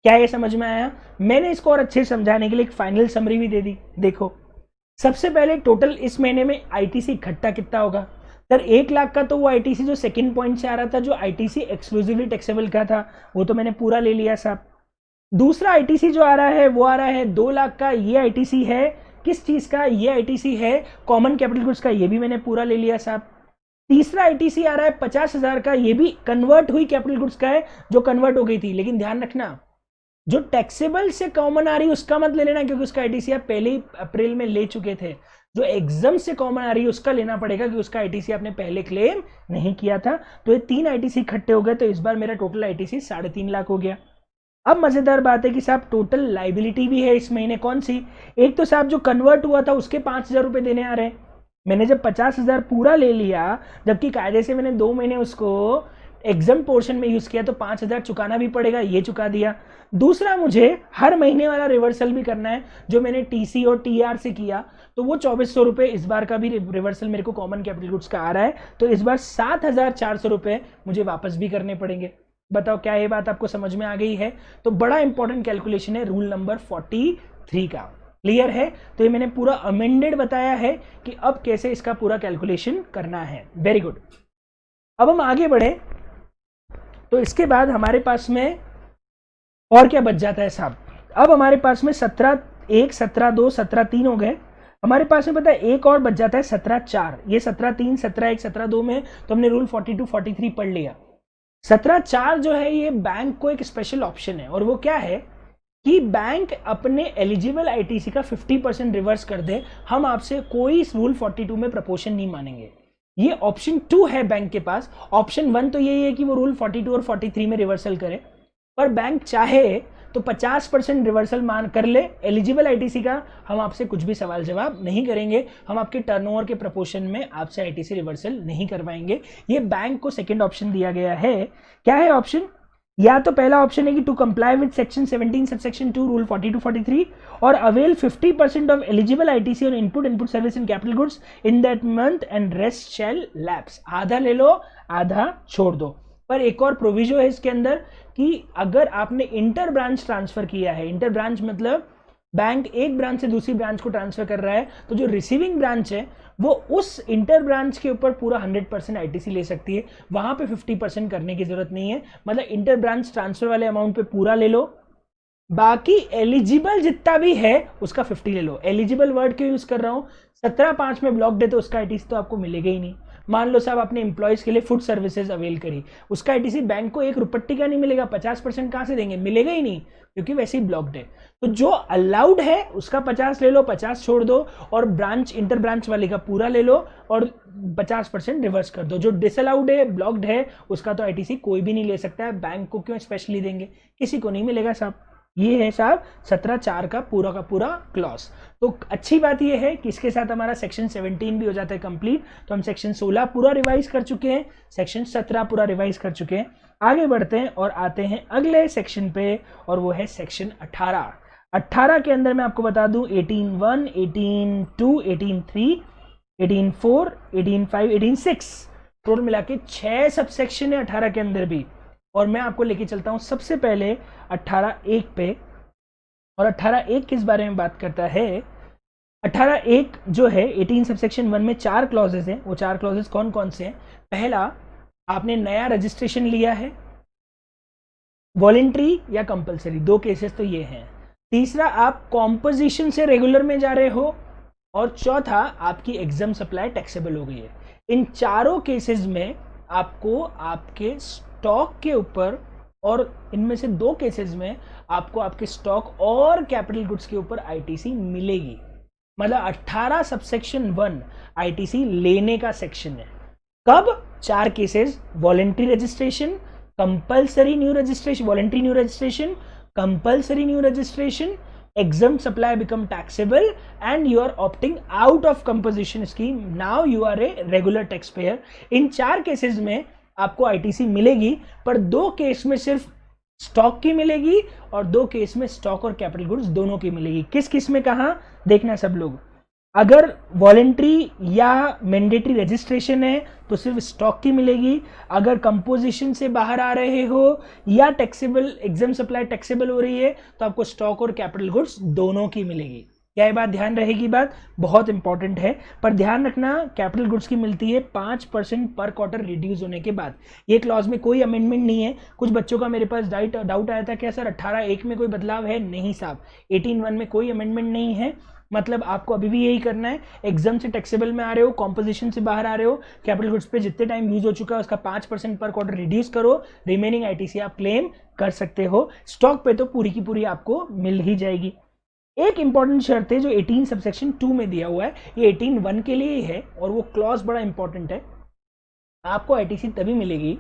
क्या ये समझ में आया? मैंने इसको और अच्छे से समझाने के लिए एक फाइनल समरी भी दे दी। देखो, सबसे पहले टोटल इस महीने में आईटीसी इकट्ठा कितना होगा? सर 1 लाख का तो वो आईटीसी जो सेकेंड पॉइंट से आ रहा था, जो आईटीसी एक्सक्लूसिवली टैक्सेबल का था, वो तो मैंने पूरा ले लिया साहब। दूसरा आईटीसी जो आ रहा है वो आ रहा है 2 लाख का, ये आईटीसी है किस चीज का? ये आईटीसी है कॉमन कैपिटल गुड्स का, ये भी मैंने पूरा ले लिया साहब। तीसरा आईटीसी आ रहा है 50,000 का, ये भी कन्वर्ट हुई कैपिटल गुड्स का है, जो कन्वर्ट हो गई थी। लेकिन ध्यान रखना, जो टैक्सेबल से कॉमन आ रही है उसका मत ले लेना, क्योंकि उसका आईटीसी आप पहले ही अप्रैल में ले चुके थे। जो एग्जाम से कॉमन आ रही है उसका लेना पड़ेगा, क्योंकि उसका आईटीसी आपने पहले क्लेम नहीं किया था। तो ये 3 आईटीसी इकट्ठे हो गए, तो इस बार मेरा टोटल आईटीसी 3.5 लाख हो गया। अब मजेदार बात है कि साहब टोटल लाइबिलिटी भी है इस महीने, कौन सी? एक तो साहब जो कन्वर्ट हुआ था उसके 5000 रुपए देने आ रहे हैं। मैंने जब 50,000 पूरा ले लिया, जबकि कायदे से मैंने 2 महीने उसको एग्जाम पोर्शन में यूज किया, तो 5000 चुकाना भी पड़ेगा, ये चुका दिया। दूसरा मुझे हर महीने वाला रिवर्सल भी करना है, जो मैंने टीसी और टीआर से किया, तो वो 2400 रुपये इस बार का भी रिवर्सल मेरे को कॉमन कैपिटल गुड्स का आ रहा है। तो इस बार 7400 रुपये मुझे वापस भी करने पड़ेंगे। बताओ क्या ये बात आपको समझ में आ गई है? तो बड़ा इंपॉर्टेंट कैलकुलेशन है रूल नंबर 43 का। क्लियर है? तो ये मैंने पूरा अमेंडेड बताया है कि अब कैसे इसका पूरा कैलकुलेशन करना है। Very good. अब हम आगे बढ़े, तो इसके बाद हमारे पास में और क्या बच जाता है साहब? अब हमारे पास में 17(1), 17(2), 17(3) हो गए। हमारे पास में पता है एक और बच जाता है 17(4). ये 17(3), 17(1), 17(2) में तो हमने रूल 42, 43 पढ़ लिया। 17(4) जो है ये बैंक को एक स्पेशल ऑप्शन है, और वो क्या है कि बैंक अपने एलिजिबल आईटीसी का 50% रिवर्स कर दे, हम आपसे कोई रूल 42 में प्रपोर्शन नहीं मानेंगे। ये ऑप्शन 2 है बैंक के पास। ऑप्शन 1 तो यही है कि वो रूल 42 और 43 में रिवर्सल करे, पर बैंक चाहे तो 50% रिवर्सल मान कर ले एलिजिबल आईटीसी का, हम आपसे कुछ भी सवाल जवाब नहीं करेंगे, हम आपके टर्नओवर के प्रोपोर्शन में आपसे आईटीसी रिवर्सल नहीं करवाएंगे। ये बैंक को सेकंड ऑप्शन दिया गया है। क्या है ऑप्शन? या तो पहला ऑप्शन है कि to comply with section 17 subsection 2 rule 42 43 और अवेल 50% ऑफ एलिजिबल आईटीसी और input service in capital goods in that month and rest shall lapse. आधा ले लो, आधा छोड़ दो। पर एक और प्रोविजो है इसके अंदर कि अगर आपने इंटर ब्रांच ट्रांसफर किया है, इंटर ब्रांच मतलब बैंक एक ब्रांच से दूसरी ब्रांच को ट्रांसफर कर रहा है, तो जो रिसीविंग ब्रांच है वो उस इंटर ब्रांच के ऊपर पूरा 100% आईटीसी ले सकती है, वहां पे 50% करने की जरूरत नहीं है। मतलब इंटर ब्रांच ट्रांसफर वाले अमाउंट पे पूरा ले लो, बाकी एलिजिबल जितना भी है उसका 50 ले लो। एलिजिबल वर्ड क्यों यूज कर रहा हूं? 17(5) में ब्लॉक दे तो उसका आईटीसी तो आपको मिलेगा ही नहीं। मान लो साहब आपने एम्प्लॉयज के लिए फूड सर्विसेज अवेल करी, उसका आईटीसी बैंक को 1 रुपट्टी का नहीं मिलेगा, 50% कहां से देंगे? मिलेगा ही नहीं, क्योंकि वैसे ही ब्लॉक्ड है। तो जो अलाउड है उसका 50 ले लो, 50 छोड़ दो, और ब्रांच इंटर ब्रांच वाले का पूरा ले लो और 50% रिवर्स कर दो। जो डिसअलाउड है, ब्लॉक्ड है, उसका तो आईटीसी कोई भी नहीं ले सकता है। बैंक को क्यों स्पेशली देंगे? किसी को नहीं मिलेगा साहब। ये है साहब 17(4) का पूरा क्लॉज। तो अच्छी बात ये है कि इसके साथ हमारा सेक्शन 17 भी हो जाता है कंप्लीट। तो हम सेक्शन 16 पूरा रिवाइज कर चुके हैं, सेक्शन 17 पूरा रिवाइज कर चुके हैं। आगे बढ़ते हैं और आते हैं अगले सेक्शन पे, और वो है सेक्शन 18। 18 के अंदर मैं आपको बता दूं 18(1), 18(2), 18(3), 18(4), 18(5), 18(6), टोटल मिला के 6 सबसेक्शन है 18 के अंदर भी। और मैं आपको लेके चलता हूं सबसे पहले 18(1) पे। और 18(1) किस बारे में बात करता है? 18(1) जो है 18 सबसेक्शन 1 में 4 क्लॉजेज हैं। वो 4 क्लॉजेज कौन कौन से हैं? पहला, आपने नया रजिस्ट्रेशन लिया है, वॉलेंट्री या कंपलसरी, 2 केसेस तो ये हैं। तीसरा, आप कॉम्पोजिशन से रेगुलर में जा रहे हो। और चौथा, आपकी एग्जाम सप्लाई टैक्सेबल हो गई है। इन चारों केसेस में आपको आपके स्टॉक के ऊपर, और इनमें से 2 केसेस में आपको आपके स्टॉक और कैपिटल गुड्स के ऊपर आईटीसी मिलेगी। मतलब 18 सबसेक्शन 1 आईटीसी लेने का सेक्शन है। कब? 4 cases, voluntary registration, compulsory new registration, voluntary new registration, compulsory new registration, exempt supply become taxable, and you are opting out of composition scheme. Now you are a regular taxpayer. In 4 cases में आपको ITC मिलेगी, पर 2 case में सिर्फ stock की मिलेगी और 2 case में स्टॉक और कैपिटल गुड्स दोनों की मिलेगी। किस किस में कहाँ देखना सब लोग। अगर वॉलेंट्री या मैंडेटरी रजिस्ट्रेशन है तो सिर्फ स्टॉक की मिलेगी। अगर कंपोजिशन से बाहर आ रहे हो या टैक्सेबल, एग्जाम सप्लाई टैक्सेबल हो रही है, तो आपको स्टॉक और कैपिटल गुड्स दोनों की मिलेगी। क्या ये बात ध्यान रहेगी? बात बहुत इंपॉर्टेंट है। पर ध्यान रखना, कैपिटल गुड्स की मिलती है 5% पर क्वार्टर रिड्यूस होने के बाद। ये क्लॉज में कोई अमेंडमेंट नहीं है। कुछ बच्चों का मेरे पास डाउट आया था, क्या सर 18(1) में कोई बदलाव है? नहीं साहब, 18(1) में कोई अमेंडमेंट नहीं है। मतलब आपको अभी भी यही करना है। एग्जाम से टैक्सेबल में आ रहे हो, कॉम्पोजिशन से बाहर आ रहे हो, कैपिटल गुड्स पे जितने टाइम यूज हो चुका है उसका 5% पर क्वार्टर रिड्यूस करो, रिमेनिंग आईटीसी आप क्लेम कर सकते हो। स्टॉक पे तो पूरी की पूरी आपको मिल ही जाएगी। एक इंपॉर्टेंट शर्त है जो 18 सबसेक्शन 2 में दिया हुआ है, ये 18(1) के लिए ही है, और वो क्लॉज बड़ा इंपॉर्टेंट है। आपको आईटीसी तभी मिलेगी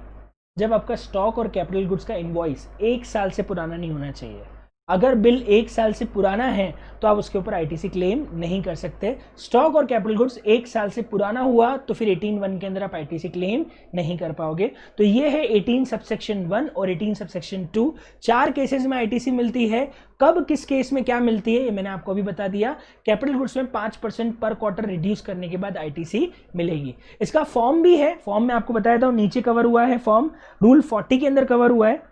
जब आपका स्टॉक और कैपिटल गुड्स का इनवॉइस 1 साल से पुराना नहीं होना चाहिए। अगर बिल 1 साल से पुराना है तो आप उसके ऊपर आईटीसी क्लेम नहीं कर सकते। स्टॉक और कैपिटल गुड्स 1 साल से पुराना हुआ तो फिर 18(1) के अंदर आप आईटीसी क्लेम नहीं कर पाओगे। तो ये है 18 सबसेक्शन 1 और 18 सबसेक्शन 2। 4 केसेस में आईटीसी मिलती है। कब किस केस में क्या मिलती है ये मैंने आपको अभी बता दिया। कैपिटल गुड्स में 5% पर क्वार्टर रिड्यूस करने के बाद आईटीसी मिलेगी। इसका फॉर्म भी है, फॉर्म में आपको बताया था नीचे कवर हुआ है, फॉर्म रूल 40 के अंदर कवर हुआ है।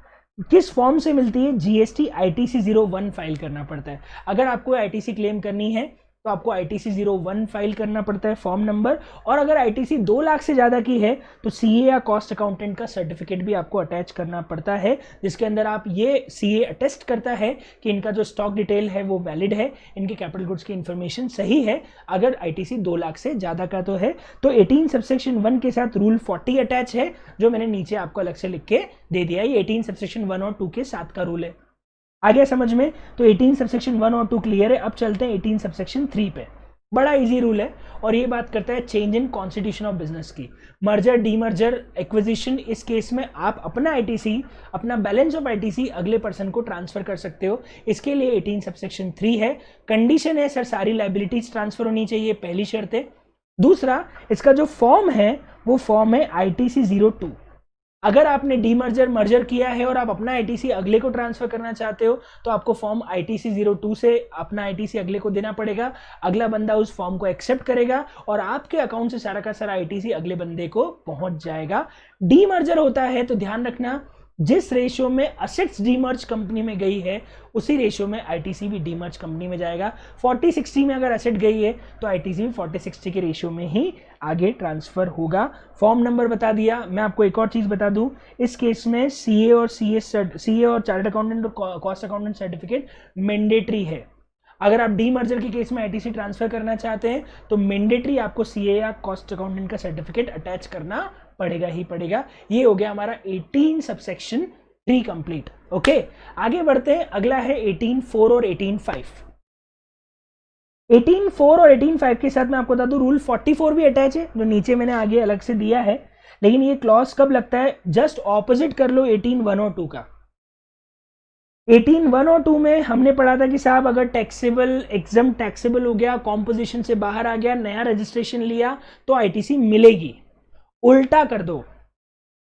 किस फॉर्म से मिलती है? जीएसटी आईटीसी 01 फाइल करना पड़ता है। अगर आपको आईटीसी क्लेम करनी है तो आपको आईटीसी 01 फाइल करना पड़ता है, फॉर्म नंबर। और अगर आईटीसी 2 लाख से ज़्यादा की है तो सीए या कॉस्ट अकाउंटेंट का सर्टिफिकेट भी आपको अटैच करना पड़ता है, जिसके अंदर आप ये सीए अटेस्ट करता है कि इनका जो स्टॉक डिटेल है वो वैलिड है, इनके कैपिटल गुड्स की इंफॉर्मेशन सही है, अगर आईटीसी 2 लाख से ज़्यादा का तो है। तो 18 सबसेक्शन 1 के साथ रूल 40 अटैच है, जो मैंने नीचे आपको अलग से लिख के दे दिया। ये 18 सबसेक्शन 1 और 2 के साथ का रूल है। आ गया समझ में? तो 18 सबसेक्शन 1 और 2 क्लियर है। अब चलते हैं 18 सबसेक्शन 3 पे। बड़ा इजी रूल है और ये बात करता है change in constitution of business की। मर्जर, डीमर्जर, एक्विजिशन, इस केस में आप अपना आईटीसी, अपना बैलेंस ऑफ आईटीसी अगले पर्सन को ट्रांसफर कर सकते हो। इसके लिए 18 सबसेक्शन 3 है। कंडीशन है सर सारी लाइबिलिटीज ट्रांसफर होनी चाहिए, पहली शर्त है। दूसरा, इसका जो फॉर्म है वो फॉर्म है आईटीसी 02। अगर आपने डीमर्जर, मर्जर किया है और आप अपना आईटीसी अगले को ट्रांसफर करना चाहते हो तो आपको फॉर्म आईटीसी 02 से अपना आईटीसी अगले को देना पड़ेगा। अगला बंदा उस फॉर्म को एक्सेप्ट करेगा और आपके अकाउंट से सारा का सारा आईटीसी अगले बंदे को पहुंच जाएगा। डीमर्जर होता है तो ध्यान रखना, जिस रेशियो में असेट्स डीमर्ज कंपनी में गई है उसी रेशियो में आईटीसी भी डीमर्ज कंपनी में जाएगा। 40-60 में अगर असेट गई है तो आईटीसी भी 40-60 के रेशियो में ही आगे ट्रांसफर होगा। फॉर्म नंबर बता दिया। मैं आपको एक और चीज बता दूं, इस केस में सीए और चार्टर्ड अकाउंटेंट और कॉस्ट अकाउंटेंट सर्टिफिकेट मैंडेटरी है। अगर आप डीमर्जर के केस में आईटीसी ट्रांसफर करना चाहते हैं तो मैंडेटरी आपको सीए या कॉस्ट अकाउंटेंट का सर्टिफिकेट अटैच करना पड़ेगा ही पड़ेगा। ये हो गया हमारा 18 सबसेक्शन 3 कंप्लीट। ओके, आगे बढ़ते हैं। अगला है 18(4) और 18(5). 18(4) और 18(5) के साथ मैं आपको बता दूं रूल 44 भी अटैच है, जो नीचे मैंने आगे अलग से दिया है। लेकिन ये क्लॉज कब लगता है? जस्ट ऑपोजिट कर लो 18(1) और 2 का। 18(1) और 2 में हमने पढ़ा था कि साहब अगर टैक्सेबल, एग्जाम टैक्सेबल हो गया, कॉम्पोजिशन से बाहर आ गया, नया रजिस्ट्रेशन लिया तो आईटीसी मिलेगी। उल्टा कर दो,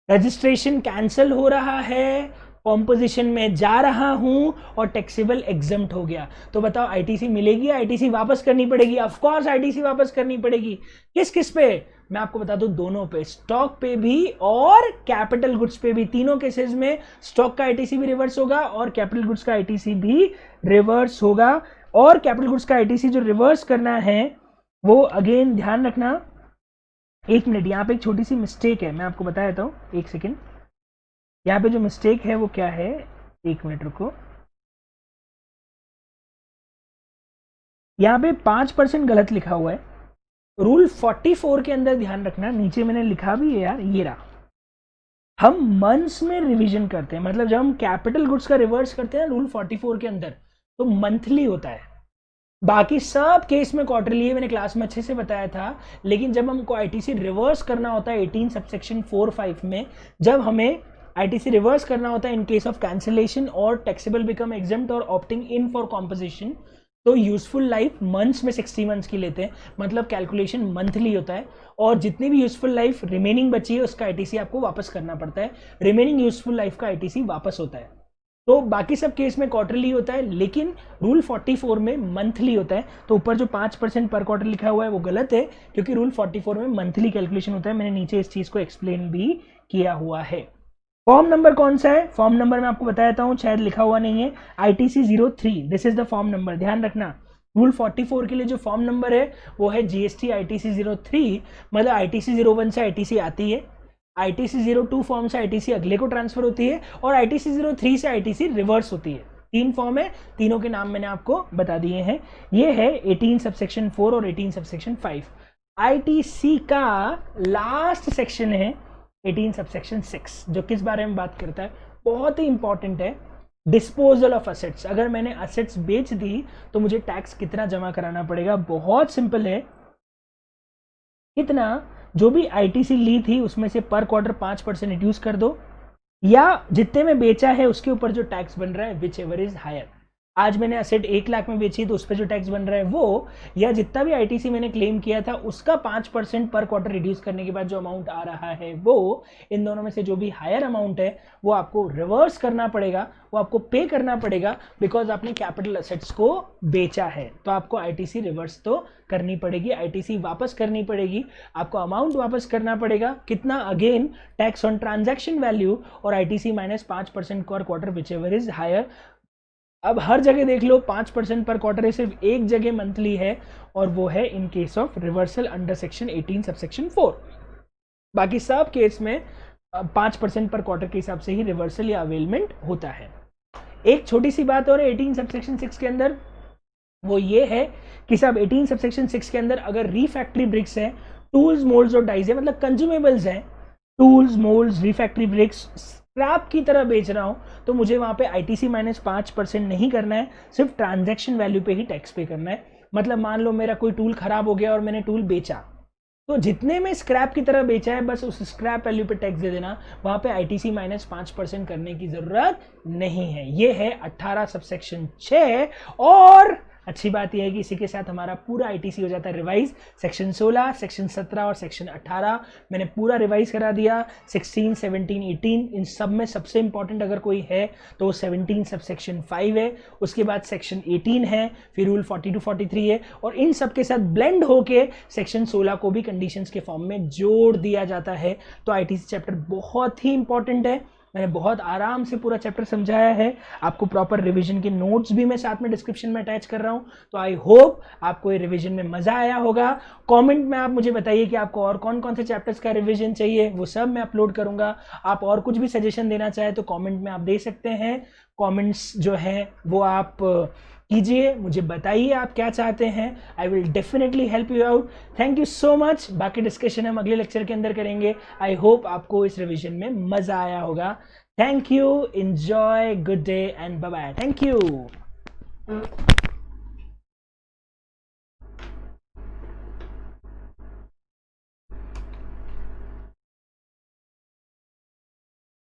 रजिस्ट्रेशन कैंसिल हो रहा है कॉम्पोजिशन में जा रहा हूं और टैक्सेबल एग्जम्प्ट हो गया, तो बताओ आईटीसी मिलेगी या आईटीसी वापस करनी पड़ेगी? ऑफ कोर्स आईटीसी वापस करनी पड़ेगी। किस किस पे? मैं आपको बता दूं, दोनों पे, स्टॉक पे भी और कैपिटल गुड्स पे भी। तीनों केसेस में स्टॉक का आईटीसी भी रिवर्स होगा और कैपिटल गुड्स का आईटीसी भी रिवर्स होगा। और कैपिटल गुड्स का आईटीसी जो रिवर्स करना है वो अगेन ध्यान रखना, एक मिनट, यहाँ पे एक छोटी सी मिस्टेक है, मैं आपको बता देता हूँ, एक सेकेंड। यहाँ पे जो मिस्टेक है वो क्या है, एक मिनट रुको। यहाँ पे 5% गलत लिखा हुआ है। रूल 44 के अंदर ध्यान रखना, नीचे मैंने लिखा भी है यार, ये रहा। हम मंथ्स में रिवीजन करते हैं, मतलब जब हम कैपिटल गुड्स का रिवर्स करते हैं रूल 44 के अंदर, तो मंथली होता है। बाकी सब केस में क्वार्टरली है, मैंने क्लास में अच्छे से बताया था। लेकिन जब हमको आईटीसी रिवर्स करना होता है 18 सबसेक्शन 4-5 में, जब हमें आईटीसी रिवर्स करना होता है इन केस ऑफ कैंसिलेशन और टैक्सेबल बिकम एग्जम्प्ट और ऑप्टिंग इन फॉर कॉम्पोजिशन, तो यूजफुल लाइफ मंथ्स में 60 मंथ्स की लेते हैं, मतलब कैलकुलेशन मंथली होता है। और जितनी भी यूजफुल लाइफ रिमेनिंग बची है उसका आईटीसी आपको वापस करना पड़ता है, रिमेनिंग यूजफुल लाइफ का आईटीसी वापस होता है। तो बाकी सब केस में क्वार्टरली होता है, लेकिन रूल 44 में मंथली होता है। तो ऊपर जो 5% पर क्वार्टर लिखा हुआ है वो गलत है, क्योंकि रूल 44 में मंथली कैलकुलेशन होता है। मैंने नीचे इस चीज को एक्सप्लेन भी किया हुआ है। फॉर्म नंबर कौन सा है? फॉर्म नंबर मैं आपको बता देता हूं, शायद लिखा हुआ नहीं है, ITC 03, this is the form number. ध्यान रखना, रूल 44 के लिए जो फॉर्म नंबर है वो है GST ITC 03, मतलब ITC 01 से ITC आती है, ITC 02 फॉर्म से ITC अगले को ट्रांसफर होती है, और ITC 03 से ITC रिवर्स होती है। 3 फॉर्म है, तीनों के नाम मैंने आपको बता दिए हैं। ये है 18 सबसेक्शन 4 और 18 सबसेक्शन 5। ITC का लास्ट सेक्शन है 18 सबसेक्शन 6, जो किस बारे में बात करता है, बहुत ही इंपॉर्टेंट है, डिस्पोजल ऑफ असेट्स। अगर मैंने असेट्स बेच दी तो मुझे टैक्स कितना जमा कराना पड़ेगा? बहुत सिंपल है, कितना, जो भी आईटीसी ली थी उसमें से पर क्वार्टर 5% रिड्यूस कर दो, या जितने में बेचा है उसके ऊपर जो टैक्स बन रहा है, विच एवर इज हायर। आज मैंने असेट 1 लाख में बेची तो उस पर जो टैक्स बन रहा है वो, या जितना भी आईटीसी मैंने क्लेम किया था उसका 5% पर क्वार्टर रिड्यूस करने के बाद जो अमाउंट आ रहा है वो, इन दोनों में से जो भी हायर अमाउंट है वो आपको रिवर्स करना पड़ेगा, वो आपको पे करना पड़ेगा, बिकॉज आपने कैपिटल असेट्स को बेचा है। तो आपको आईटीसी रिवर्स तो करनी पड़ेगी, आईटीसी वापस करनी पड़ेगी, आपको अमाउंट वापस करना पड़ेगा। कितना? Again tax on transaction value और आईटीसी माइनस 5% पर quarter whichever is higher. अब हर जगह देख लो 5% पर क्वार्टर है, सिर्फ एक जगह मंथली है, और वो है इन case of reversal under section 18 subsection 4। बाकी सब केस में 5% पर क्वार्टर के हिसाब से ही रिवर्सल या अवेलमेंट होता है। एक छोटी सी बात और 18 सबसेक्शन 6 के अंदर, वो ये है कि सब 18 सबसेक्शन 6 के अंदर अगर रीफैक्ट्री ब्रिक्स है, टूल्स मोल्ड्स और डाइज है, मतलब कंज्यूमेबल्स हैं, टूल्स मोल्ड्स रीफैक्ट्री ब्रिक्स, स्क्रैप की तरह बेच रहा हूं, तो मुझे वहां पे आईटीसी माइनस 5% नहीं करना है, सिर्फ ट्रांजैक्शन वैल्यू पे ही टैक्स पे करना है। मतलब मान लो मेरा कोई टूल खराब हो गया और मैंने टूल बेचा, तो जितने में स्क्रैप की तरह बेचा है बस उस स्क्रैप वैल्यू पे टैक्स दे देना, वहां पे आईटीसी माइनस 5% करने की जरूरत नहीं है। ये है 18 सबसेक्शन 6। और अच्छी बात यह है कि इसी के साथ हमारा पूरा आईटीसी हो जाता है रिवाइज। सेक्शन 16, सेक्शन 17 और सेक्शन 18 मैंने पूरा रिवाइज करा दिया। 16, 17, 18 इन सब में सबसे इंपॉर्टेंट अगर कोई है तो 17 सब सेक्शन 5 है, उसके बाद सेक्शन 18 है, फिर रूल 40 to 43 है, और इन सब के साथ ब्लेंड होके सेक्शन 16 को भी कंडीशंस के फॉर्म में जोड़ दिया जाता है। तो आईटीसी चैप्टर बहुत ही इंपॉर्टेंट है, मैंने बहुत आराम से पूरा चैप्टर समझाया है। आपको प्रॉपर रिवीजन के नोट्स भी मैं साथ में डिस्क्रिप्शन में अटैच कर रहा हूं, तो आई होप आपको ये रिवीजन में मजा आया होगा। कमेंट में आप मुझे बताइए कि आपको और कौन कौन से चैप्टर्स का रिवीजन चाहिए, वो सब मैं अपलोड करूंगा। आप और कुछ भी सजेशन देना चाहे तो कमेंट में आप दे सकते हैं। कमेंट्स जो हैं वो आप कीजिए, मुझे बताइए आप क्या चाहते हैं, I will definitely help you out. Thank you so much. बाकी डिस्कशन हम अगले लेक्चर के अंदर करेंगे। आई होप आपको इस रिवीजन में मजा आया होगा। Thank you, enjoy, good day and bye bye. Thank you.